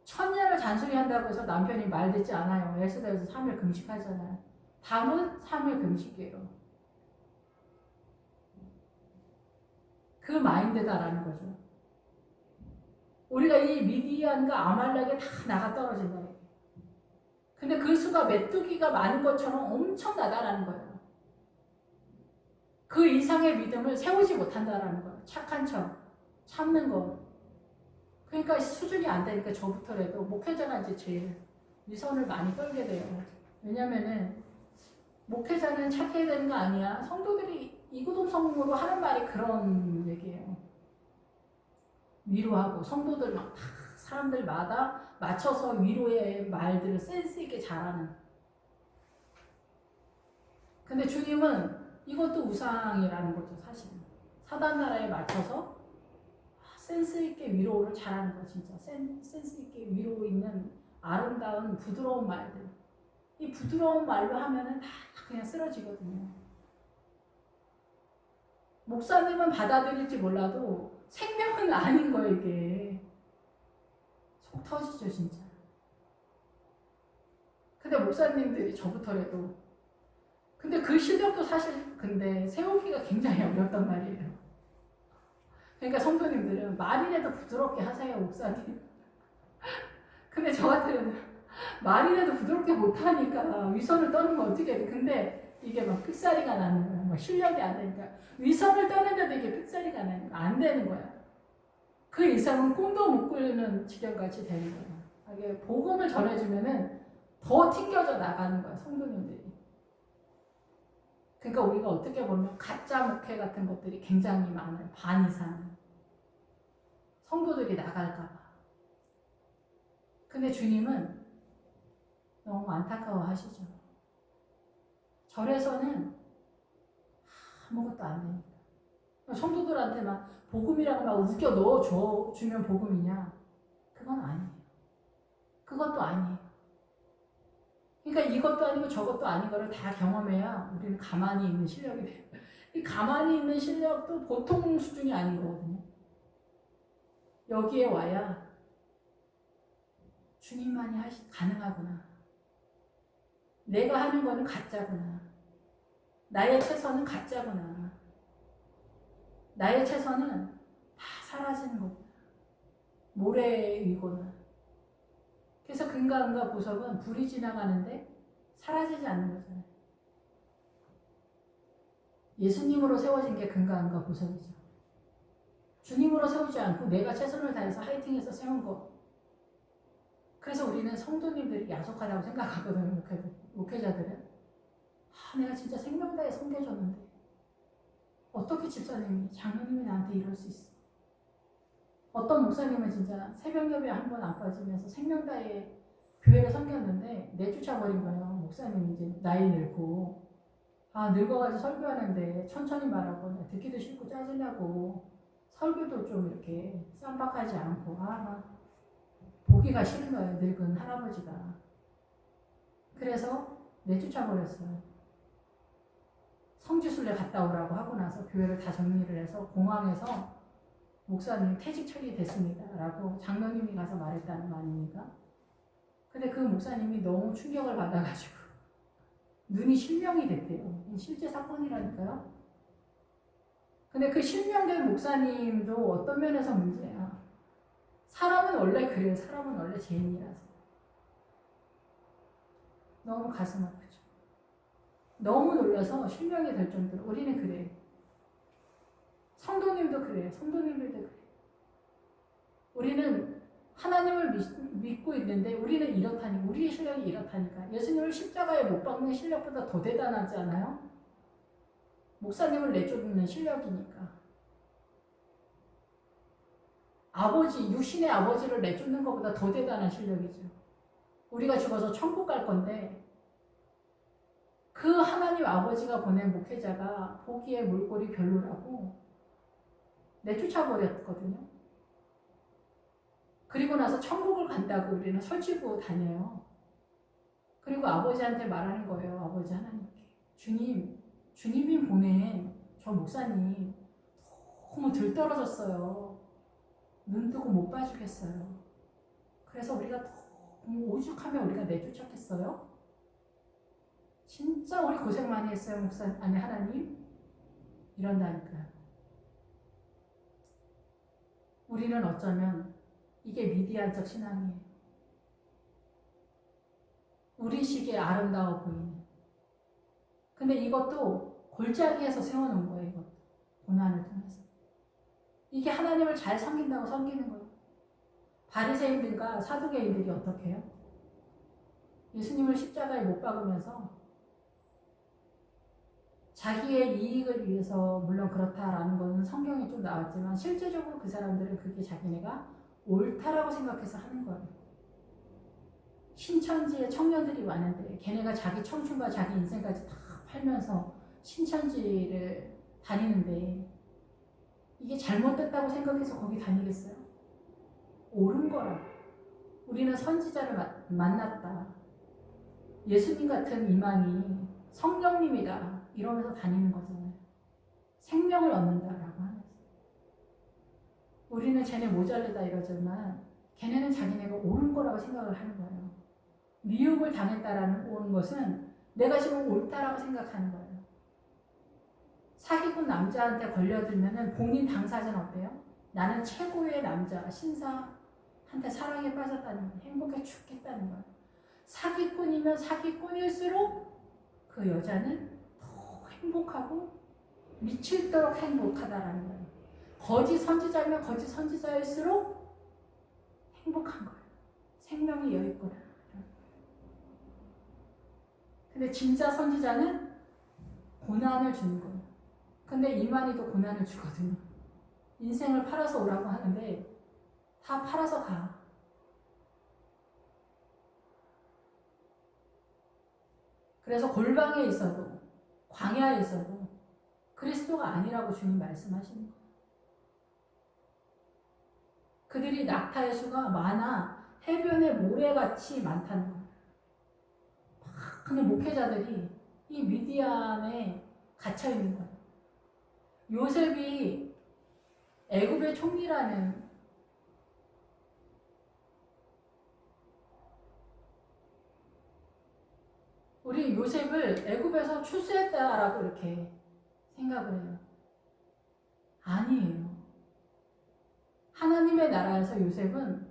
천년을 잔소리한다고 해서 남편이 말 듣지 않아요. 에스더에서 3일 금식하잖아요. 밤은 3일 금식이에요. 그 마인드다라는 거죠. 우리가 이 미디안과 아말렉에 다 나가 떨어진다. 근데 그 수가 메뚜기가 많은 것처럼 엄청나다라는 거예요. 그 이상의 믿음을 세우지 못한다라는 거예요. 착한 척, 참는 거. 그러니까 수준이 안 되니까 저부터라도 목회자가 이제 제일 위선을 많이 떨게 돼요. 왜냐면은 목회자는 착해야 되는 거 아니야. 성도들이 이구동성으로 하는 말이 그런 얘기예요. 위로하고 성도들 막 다 사람들마다 맞춰서 위로의 말들을 센스 있게 잘하는. 근데 주님은 이것도 우상이라는 거죠, 사실은. 사단 나라에 맞춰서 센스 있게 위로를 잘하는 거, 진짜. 센스 있게 위로 있는 아름다운 부드러운 말들. 이 부드러운 말로 하면은 다 그냥 쓰러지거든요. 목사님은 받아들일지 몰라도 생명은 아닌 거예요, 이게. 속 터지죠, 진짜. 근데 목사님들이 저부터라도. 근데 그 실력도 사실 근데 세우기가 굉장히 어렵단 말이에요. 그러니까 성도님들은 말이라도 부드럽게 하세요, 목사님. 근데 저 같은 말이라도 부드럽게 못하니까 위선을 떠는 건 어떻게 돼. 근데 이게 막 삑사리가 나는 거야. 막 실력이 안 되니까. 위선을 떠는데도 이게 삑사리가 나는 거야. 안 되는 거야. 그 이상은 꿈도 못 꾸는 지경같이 되는 거야. 이게 복음을 전해주면은 더 튕겨져 나가는 거야, 성도님들이. 그러니까 우리가 어떻게 보면 가짜 목회 같은 것들이 굉장히 많아요. 반 이상. 성도들이 나갈까봐. 근데 주님은 너무 안타까워 하시죠. 절에서는 아무것도 안 됩니다. 성도들한테 막 복음이라고 막 우겨 넣어주면 복음이냐? 그건 아니에요. 그것도 아니에요. 그러니까 이것도 아니고 저것도 아닌 거를 다 경험해야 우리는 가만히 있는 실력이 돼요. 이 가만히 있는 실력도 보통 수준이 아닌 거거든요. 여기에 와야 주님만이 가능하구나. 내가 하는 거는 가짜구나. 나의 최선은 가짜구나. 나의 최선은 다 사라지는 거구나. 모래 위고는. 그래서 금과 보석은 불이 지나가는데 사라지지 않는 거잖아요. 예수님으로 세워진 게 금과 보석이죠. 주님으로 세우지 않고 내가 최선을 다해서 화이팅해서 세운 거. 그래서 우리는 성도님들이 야속하다고 생각하거든요. 목회자들은. 내가 진짜 생명 다해 섬겨줬는데 어떻게 집사님이, 장로님이 나한테 이럴 수 있어. 어떤 목사님은 진짜 새벽 예배 한 번 안 빠지면서 생명 다해 교회를 섬겼는데 내쫓아버린 거예요. 목사님이 이제 나이 늙고. 늙어가지고 설교하는데 천천히 말하고 듣기도 싫고 짜증나고 설교도 좀 이렇게 쌈박하지 않고 보기가 싫은 거예요. 늙은 할아버지가. 그래서 내쫓아버렸어요. 성지순례 갔다 오라고 하고 나서 교회를 다 정리를 해서 공항에서 목사님 퇴직 처리됐습니다 라고 장로님이 가서 말했다는 거 아닙니까? 근데 그 목사님이 너무 충격을 받아가지고 눈이 실명이 됐대요. 실제 사건이라니까요. 근데 그 실명된 목사님도 어떤 면에서 문제야. 사람은 원래 그래요. 사람은 원래 죄인이라서. 너무 가슴 아프죠. 너무 놀라서 실명이 될 정도로. 우리는 그래요. 성도님도 그래요. 성도님들도 그래요. 우리는 하나님을 믿고 있는데 우리는 이렇다니까. 우리의 실력이 이렇다니까. 예수님을 십자가에 못 박는 실력보다 더 대단하지 않아요? 목사님을 내쫓는 실력이니까. 육신의 아버지를 내쫓는 것보다 더 대단한 실력이죠. 우리가 죽어서 천국 갈 건데 그 하나님 아버지가 보낸 목회자가 보기에 물꼴이 별로라고 내쫓아버렸거든요. 그리고 나서 천국을 간다고 우리는 설치고 다녀요. 그리고 아버지한테 말하는 거예요. 아버지 하나님께. 주님이 보낸 저 목사님 너무 들떨어졌어요. 눈 뜨고 못 봐주겠어요. 그래서 우리가 너무 오죽하면 우리가 내쫓았겠어요? 진짜 우리 고생 많이 했어요, 아니 하나님. 이런다니까요. 우리는 어쩌면 이게 미디안적 신앙이에요. 우리식의 아름다워 보이는. 근데 이것도 골짜기에서 세워놓은 거예요. 이것도 고난을 통해서. 이게 하나님을 잘 섬긴다고 섬기는 거예요. 바리새인들과 사두개인들이 어떻게 해요? 예수님을 십자가에 못 박으면서 자기의 이익을 위해서, 물론 그렇다라는 것은 성경에 좀 나왔지만 실제적으로 그 사람들은 그게 자기네가 옳다라고 생각해서 하는 거예요. 신천지에 청년들이 많은데 걔네가 자기 청춘과 자기 인생까지 다 팔면서 신천지를 다니는데 이게 잘못됐다고 생각해서 거기 다니겠어요? 옳은 거라. 우리는 선지자를 만났다. 예수님 같은 이만희 성령님이다. 이러면서 다니는 거잖아요. 생명을 얻는다라고 하면서. 우리는 쟤네 모자르다 이러지만 걔네는 자기네가 옳은 거라고 생각을 하는 거예요. 미움을 당했다라는 옳은 것은 내가 지금 옳다라고 생각하는 거예요. 사기꾼 남자한테 걸려들면은 본인 당사자는 어때요? 나는 최고의 남자, 신사한테 사랑에 빠졌다는 거예요. 행복해 죽겠다는 거예요. 사기꾼이면 사기꾼일수록 그 여자는 더 행복하고 미칠도록 행복하다라는 거예요. 거짓 선지자면 거짓 선지자일수록 행복한 거예요. 생명이 여있구나. 근데 진짜 선지자는 고난을 주는 거예요. 근데 이만희도 고난을 주거든요. 인생을 팔아서 오라고 하는데 다 팔아서 가. 그래서 골방에 있어도 광야에 있어도 그리스도가 아니라고 주님 말씀하시는 거예요. 그들이 낙타의 수가 많아 해변에 모래같이 많다는 거예요. 근데 목회자들이 이 미디안에 갇혀 있는 거예요. 요셉이 애굽의 총리라는 우리 요셉을 애굽에서 출세했다라고 이렇게 생각을 해요. 아니에요. 하나님의 나라에서 요셉은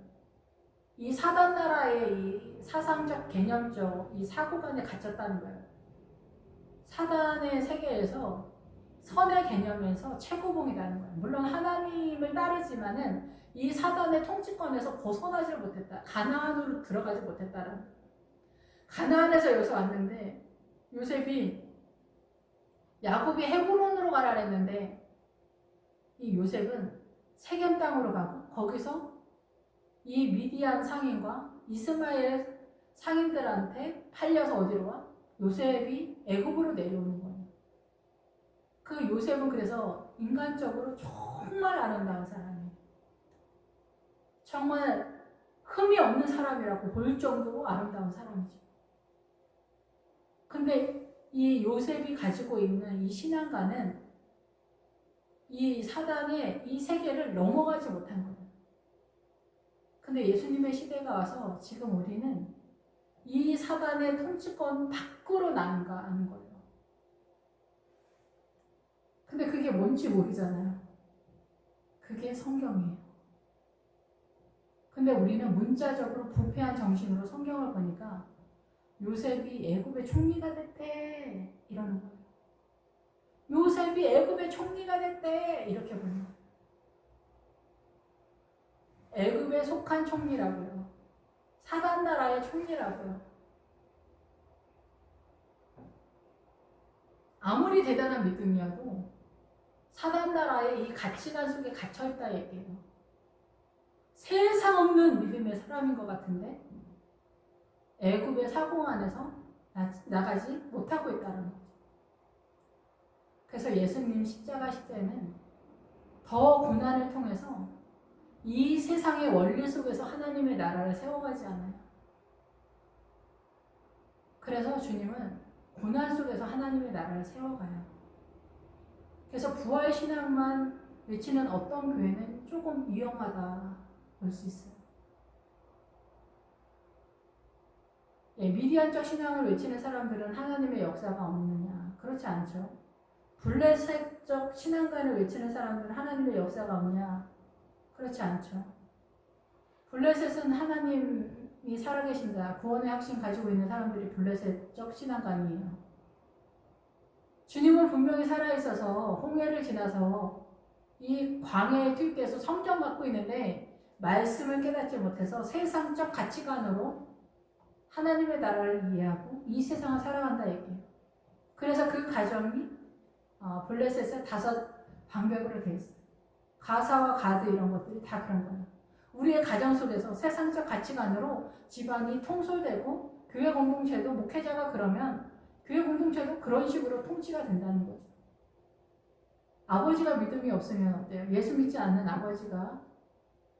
이 사단 나라의 이 사상적, 개념적 이 사고관에 갇혔다는 거예요. 사단의 세계에서 선의 개념에서 최고봉이라는 거예요. 물론 하나님을 따르지만은 이 사단의 통치권에서 벗어나지 못했다. 가나안으로 들어가지 못했다라는 거예요. 가나안에서 여기서 왔는데 요셉이 야곱이 헤브론으로 가라 했는데 이 요셉은 세겜 땅으로 가고 거기서 이 미디안 상인과 이스마엘 상인들한테 팔려서 어디로 와? 요셉이 애굽으로 내려오는 거예요. 그 요셉은 그래서 인간적으로 정말 아름다운 사람이에요. 정말 흠이 없는 사람이라고 볼 정도로 아름다운 사람이죠. 근데 이 요셉이 가지고 있는 이 신앙과는 이 사단의 이 세계를 넘어가지 못한 거예요. 근데 예수님의 시대가 와서 지금 우리는 이 사단의 통치권 밖으로 나가는 거예요. 근데 그게 뭔지 모르잖아요. 그게 성경이에요. 근데 우리는 문자적으로 부패한 정신으로 성경을 보니까 요셉이 애굽의 총리가 됐대 이러는 거예요. 요셉이 애굽의 총리가 됐대 이렇게 보는 거예요. 애굽에 속한 총리라고요. 사단 나라의 총리라고요. 아무리 대단한 믿음이어도 사단 나라의 이 가치관 속에 갇혀있다 얘기해요. 세상 없는 믿음의 사람인 것 같은데 애굽의 사공 안에서 나가지 못하고 있다는 거죠. 그래서 예수님 십자가 시대는 더 고난을 통해서 이 세상의 원리 속에서 하나님의 나라를 세워가지 않아요. 그래서 주님은 고난 속에서 하나님의 나라를 세워가요. 그래서 부활 신앙만 외치는 어떤 교회는 조금 위험하다 볼 수 있어요. 미디안적 신앙을 외치는 사람들은 하나님의 역사가 없느냐? 그렇지 않죠. 블레셋적 신앙관을 외치는 사람들은 하나님의 역사가 없냐? 그렇지 않죠. 블레셋은 하나님이 살아계신다. 구원의 확신 가지고 있는 사람들이 블레셋적 신앙관이에요. 주님은 분명히 살아있어서 홍해를 지나서 이 광야에 투입돼서 성경 갖고 있는데 말씀을 깨닫지 못해서 세상적 가치관으로 하나님의 나라를 이해하고 이 세상을 살아간다 얘기해요. 그래서 그 가정이 블레셋의 5 방벽으로 되어 있어요. 가사와 가드 이런 것들이 다 그런 거예요. 우리의 가정 속에서 세상적 가치관으로 집안이 통솔되고 교회 공동체도 목회자가 그러면 교회 공동체도 그런 식으로 통치가 된다는 거죠. 아버지가 믿음이 없으면 어때요? 예수 믿지 않는 아버지가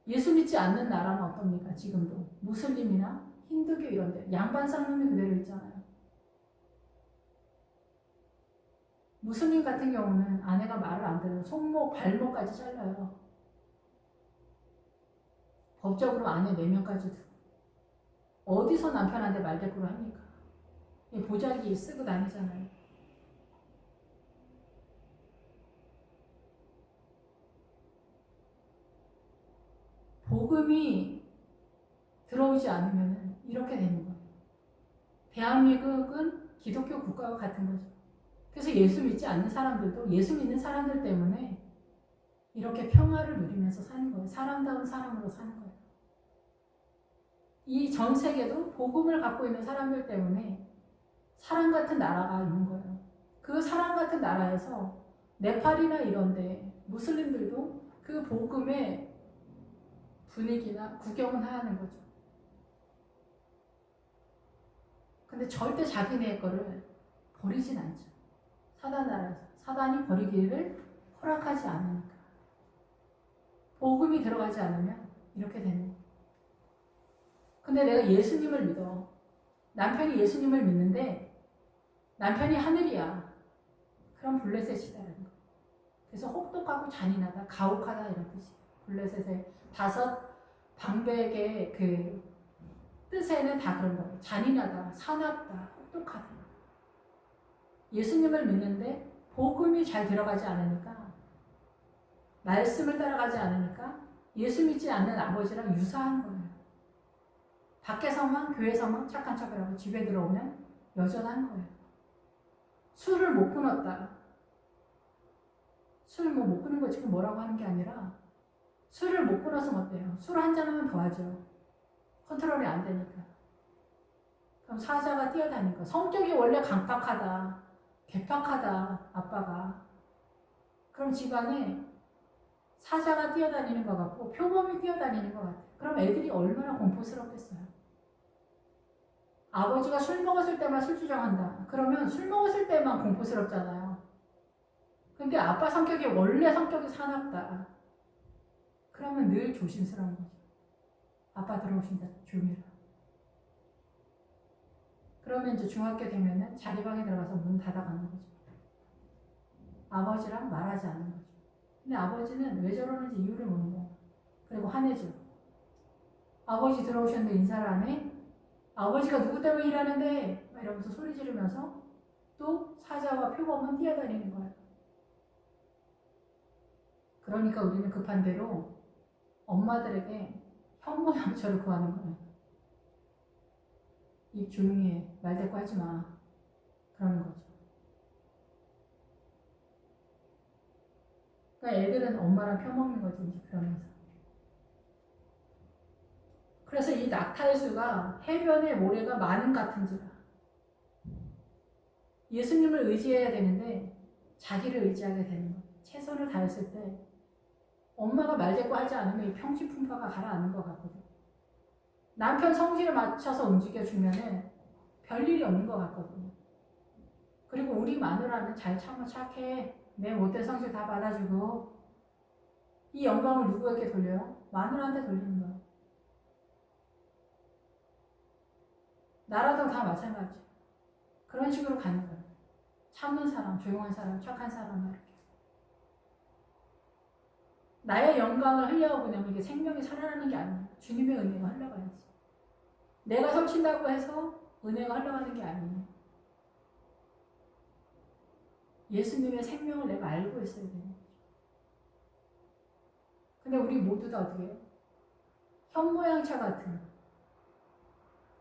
예수 믿지 않는 나라는 어떻습니까? 지금도 무슬림이나 힌두교 이런 데 양반 쌍놈이 그대로 있잖아요. 무슬림 같은 경우는 아내가 말을 안 들으면 손목, 발목까지 잘라요. 법적으로 아내 4명까지 두고 어디서 남편한테 말대꾸를 합니까? 보자기 쓰고 다니잖아요. 복음이 들어오지 않으면 이렇게 되는 거예요. 대한민국은 기독교 국가와 같은 거죠. 그래서 예수 믿지 않는 사람들도 예수 믿는 사람들 때문에 이렇게 평화를 누리면서 사는 거예요. 사람다운 사람으로 사는 거예요. 이 전 세계도 복음을 갖고 있는 사람들 때문에 사람 같은 나라가 있는 거예요. 그 사람 같은 나라에서 네팔이나 이런데 무슬림들도 그 복음의 분위기나 구경은 하는 거죠. 근데 절대 자기네 거를 버리진 않죠. 사단 나라에서. 사단이 버리기를 허락하지 않으니까. 복음이 들어가지 않으면 이렇게 되는 거예요. 근데 내가 예수님을 믿어. 남편이 예수님을 믿는데 남편이 하늘이야. 그럼 블레셋이다라는 거예요. 그래서 혹독하고 잔인하다, 가혹하다 이런 뜻이에요. 블레셋의 5 방백의 그 뜻에는 다 그런 거예요. 잔인하다, 사납다, 혹독하다. 예수님을 믿는데 복음이 잘 들어가지 않으니까, 말씀을 따라가지 않으니까 예수 믿지 않는 아버지랑 유사한 거예요. 밖에서만 교회에서만 착한 척을 하고 집에 들어오면 여전한 거예요. 술을 못 끊었다. 술 못 끊는 거 지금 뭐라고 하는 게 아니라 술을 못 끊어서 어때요? 술 한 잔하면 더하죠. 컨트롤이 안 되니까. 그럼 사자가 뛰어다니니까. 성격이 원래 강팍하다, 개팍하다, 아빠가. 그럼 집안에 사자가 뛰어다니는 것 같고 표범이 뛰어다니는 것 같아요. 그럼 애들이 얼마나 공포스럽겠어요. 아버지가 술 먹었을 때만 술주정한다. 그러면 술 먹었을 때만 공포스럽잖아요. 근데 아빠 성격이 원래 성격이 사납다. 그러면 늘 조심스러운 거죠. 아빠 들어오신다. 조용히 해라. 그러면 이제 중학교 되면은 자기방에 들어가서 문 닫아가는 거죠. 아버지랑 말하지 않는 거죠. 근데 아버지는 왜 저러는지 이유를 모르는 거예요. 그리고 화내죠. 아버지 들어오셨는데 인사를 안 해? 아버지가 누구 때문에 일하는데? 막 이러면서 소리 지르면서 또 사자와 표범은 뛰어다니는 거예요. 그러니까 우리는 급한 대로 엄마들에게 현모양처를 구하는 거예요. 입 조용히 해. 말대꾸 하지 마. 그러는 거죠. 그러니까 애들은 엄마랑 편먹는 거지, 이제 그러면서. 그래서 이 낙타의 수가 해변에 모래가 많은 같은지라. 예수님을 의지해야 되는데 자기를 의지하게 되는 거예요. 최선을 다했을 때 엄마가 말대꾸 하지 않으면 이 평시풍파가 가라앉는 것 같거든요. 남편 성질에 맞춰서 움직여주면은 별일이 없는 것 같거든요. 그리고 우리 마누라는 잘 참아 착해. 내 못된 성질 다 받아주고 이 영광을 누구에게 돌려요? 마누라한테 돌리는 거예요. 나라도 다 마찬가지. 그런 식으로 가는 거예요. 참는 사람, 조용한 사람, 착한 사람 이렇게. 나의 영광을 흘려보내면 이게 생명이 살아나는 게 아니에요. 주님의 은혜가 흘러가야지. 내가 설친다고 해서 은혜가 흘러가는 게 아니에요. 예수님의 생명을 내가 알고 있어야 돼요. 근데 우리 모두 다 어떻게 해요? 현모양처 같은.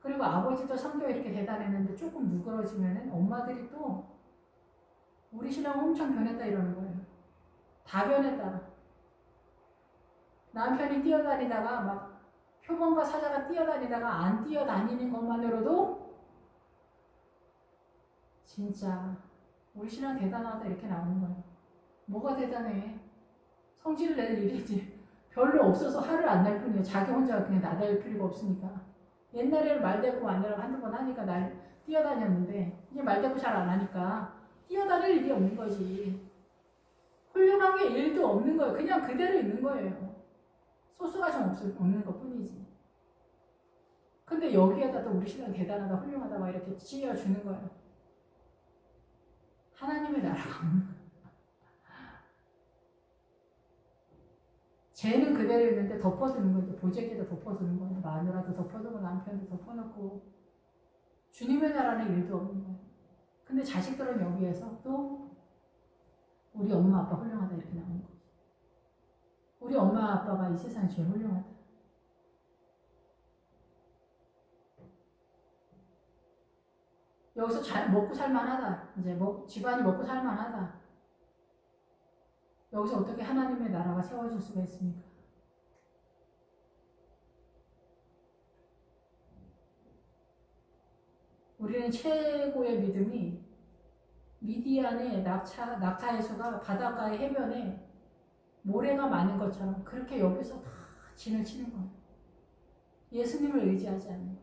그리고 아버지도 성격이 이렇게 대단했는데 조금 누그러지면은 엄마들이 또 우리 신랑 엄청 변했다 이러는 거예요. 다 변했다. 남편이 뛰어다니다가 막 표범과 사자가 뛰어다니다가 안 뛰어다니는 것만으로도 진짜 우리 신랑 대단하다 이렇게 나오는 거예요. 뭐가 대단해? 성질을 낼 일이지. 별로 없어서 화를 안 낼 뿐이에요. 자기 혼자 그냥 나댈 필요가 없으니까. 옛날에는 말대꾸 마누라가 한두 번 하니까 날 뛰어다녔는데 이제 말대꾸 잘 안 하니까 뛰어다닐 일이 없는 거지. 훌륭한 게 일도 없는 거예요. 그냥 그대로 있는 거예요. 소수가 좀 없는 것 뿐이지. 근데 여기에다 또 우리 신랑 대단하다 훌륭하다 막 이렇게 찌어주는 거예요. 하나님의 나라가 없는 거예요. 쟤는 그대로 있는데 덮어두는 거예요. 보재기도 덮어두는 거예요. 마누라도 덮어두고 남편도 덮어놓고 주님의 나라는 일도 없는 거예요. 근데 자식들은 여기에서 또 우리 엄마 아빠 훌륭하다 이렇게 나오는 거죠. 우리 엄마 아빠가 이 세상에 제일 훌륭하다. 여기서 잘 먹고 살만하다. 이제 집안이 먹고 살만하다. 여기서 어떻게 하나님의 나라가 세워질 수가 있습니까? 우리는 최고의 믿음이 미디안의 낙타 해수가 바닷가의 해변에 모래가 많은 것처럼 그렇게 여기서 다 진을 치는 거예요. 예수님을 의지하지 않는 거예요.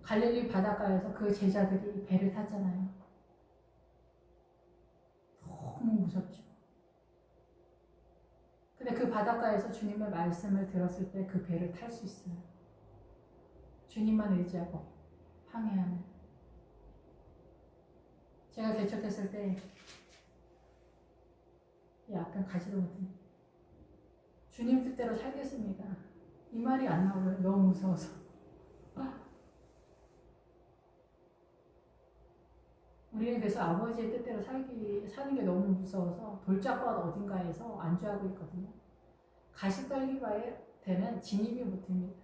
갈릴리 바닷가에서 그 제자들이 배를 탔잖아요. 너무 무섭죠. 근데 그 바닷가에서 주님의 말씀을 들었을 때 그 배를 탈 수 있어요. 주님만 의지하고 항해하는. 제가 개척했을 때 이 앞에 가지도 못해. 주님 뜻대로 살겠습니다. 이 말이 안 나와요. 너무 무서워서. 우리는 그래서 아버지의 뜻대로 사는 게 너무 무서워서 돌짝밭 어딘가에서 안주하고 있거든요. 가시떨기바에 되는 진입이 못합니다.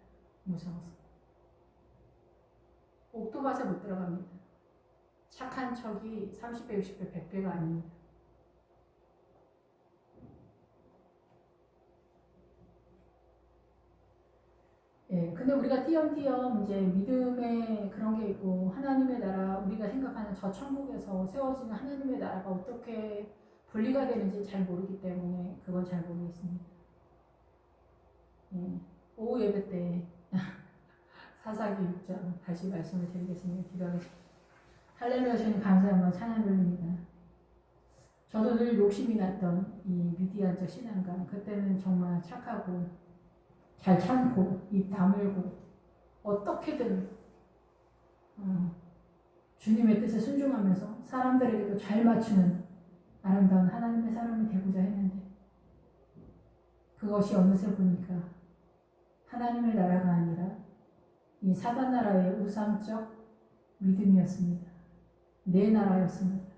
무서워서. 옥토밭에 못 들어갑니다. 착한 척이 30배, 60배, 100배가 아닙니다. 예, 근데 우리가 띄엄띄엄 이제 믿음의 그런 게 있고 하나님의 나라 우리가 생각하는 저 천국에서 세워지는 하나님의 나라가 어떻게 분리가 되는지 잘 모르기 때문에 그건 잘 모르겠습니다. 예, 오후 예배 때 사사기 6장 다시 말씀을 드리겠습니다. 기도하겠습니다. 할렐루야 주님 감사합니다. 찬양 드립니다. 저도 늘 욕심이 났던 이 미디안적 신앙감 그때는 정말 착하고 잘 참고 입 다물고 어떻게든 주님의 뜻에 순종하면서 사람들에게도 잘 맞추는 아름다운 하나님의 사람이 되고자 했는데 그것이 어느새 보니까 하나님의 나라가 아니라 이 사단 나라의 우상적 믿음이었습니다. 내 나라였습니다.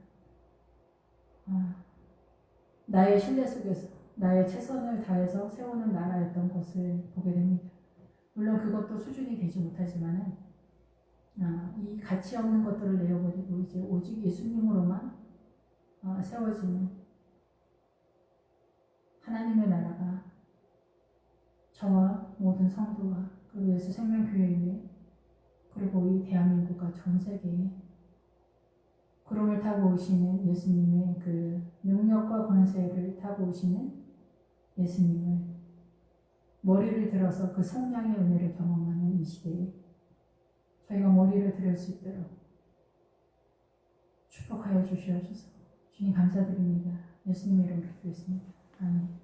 나의 신뢰 속에서 나의 최선을 다해서 세우는 나라였던 것을 보게 됩니다. 물론 그것도 수준이 되지 못하지만은 이 가치 없는 것들을 내어버리고 이제 오직 예수님으로만 세워지는 하나님의 나라가 저와 모든 성도와 그리고 예수 생명교회에 그리고 이 대한민국과 전 세계에 구름을 타고 오시는 예수님의 그 능력과 권세를 타고 오시는 예수님을 머리를 들어서 그 성량의 은혜를 경험하는 이 시대에 먹이를 드릴 수 있도록 축복하여 주시옵소서. 주님 감사드립니다. 예수님의 이름으로 기도했습니다. 아멘.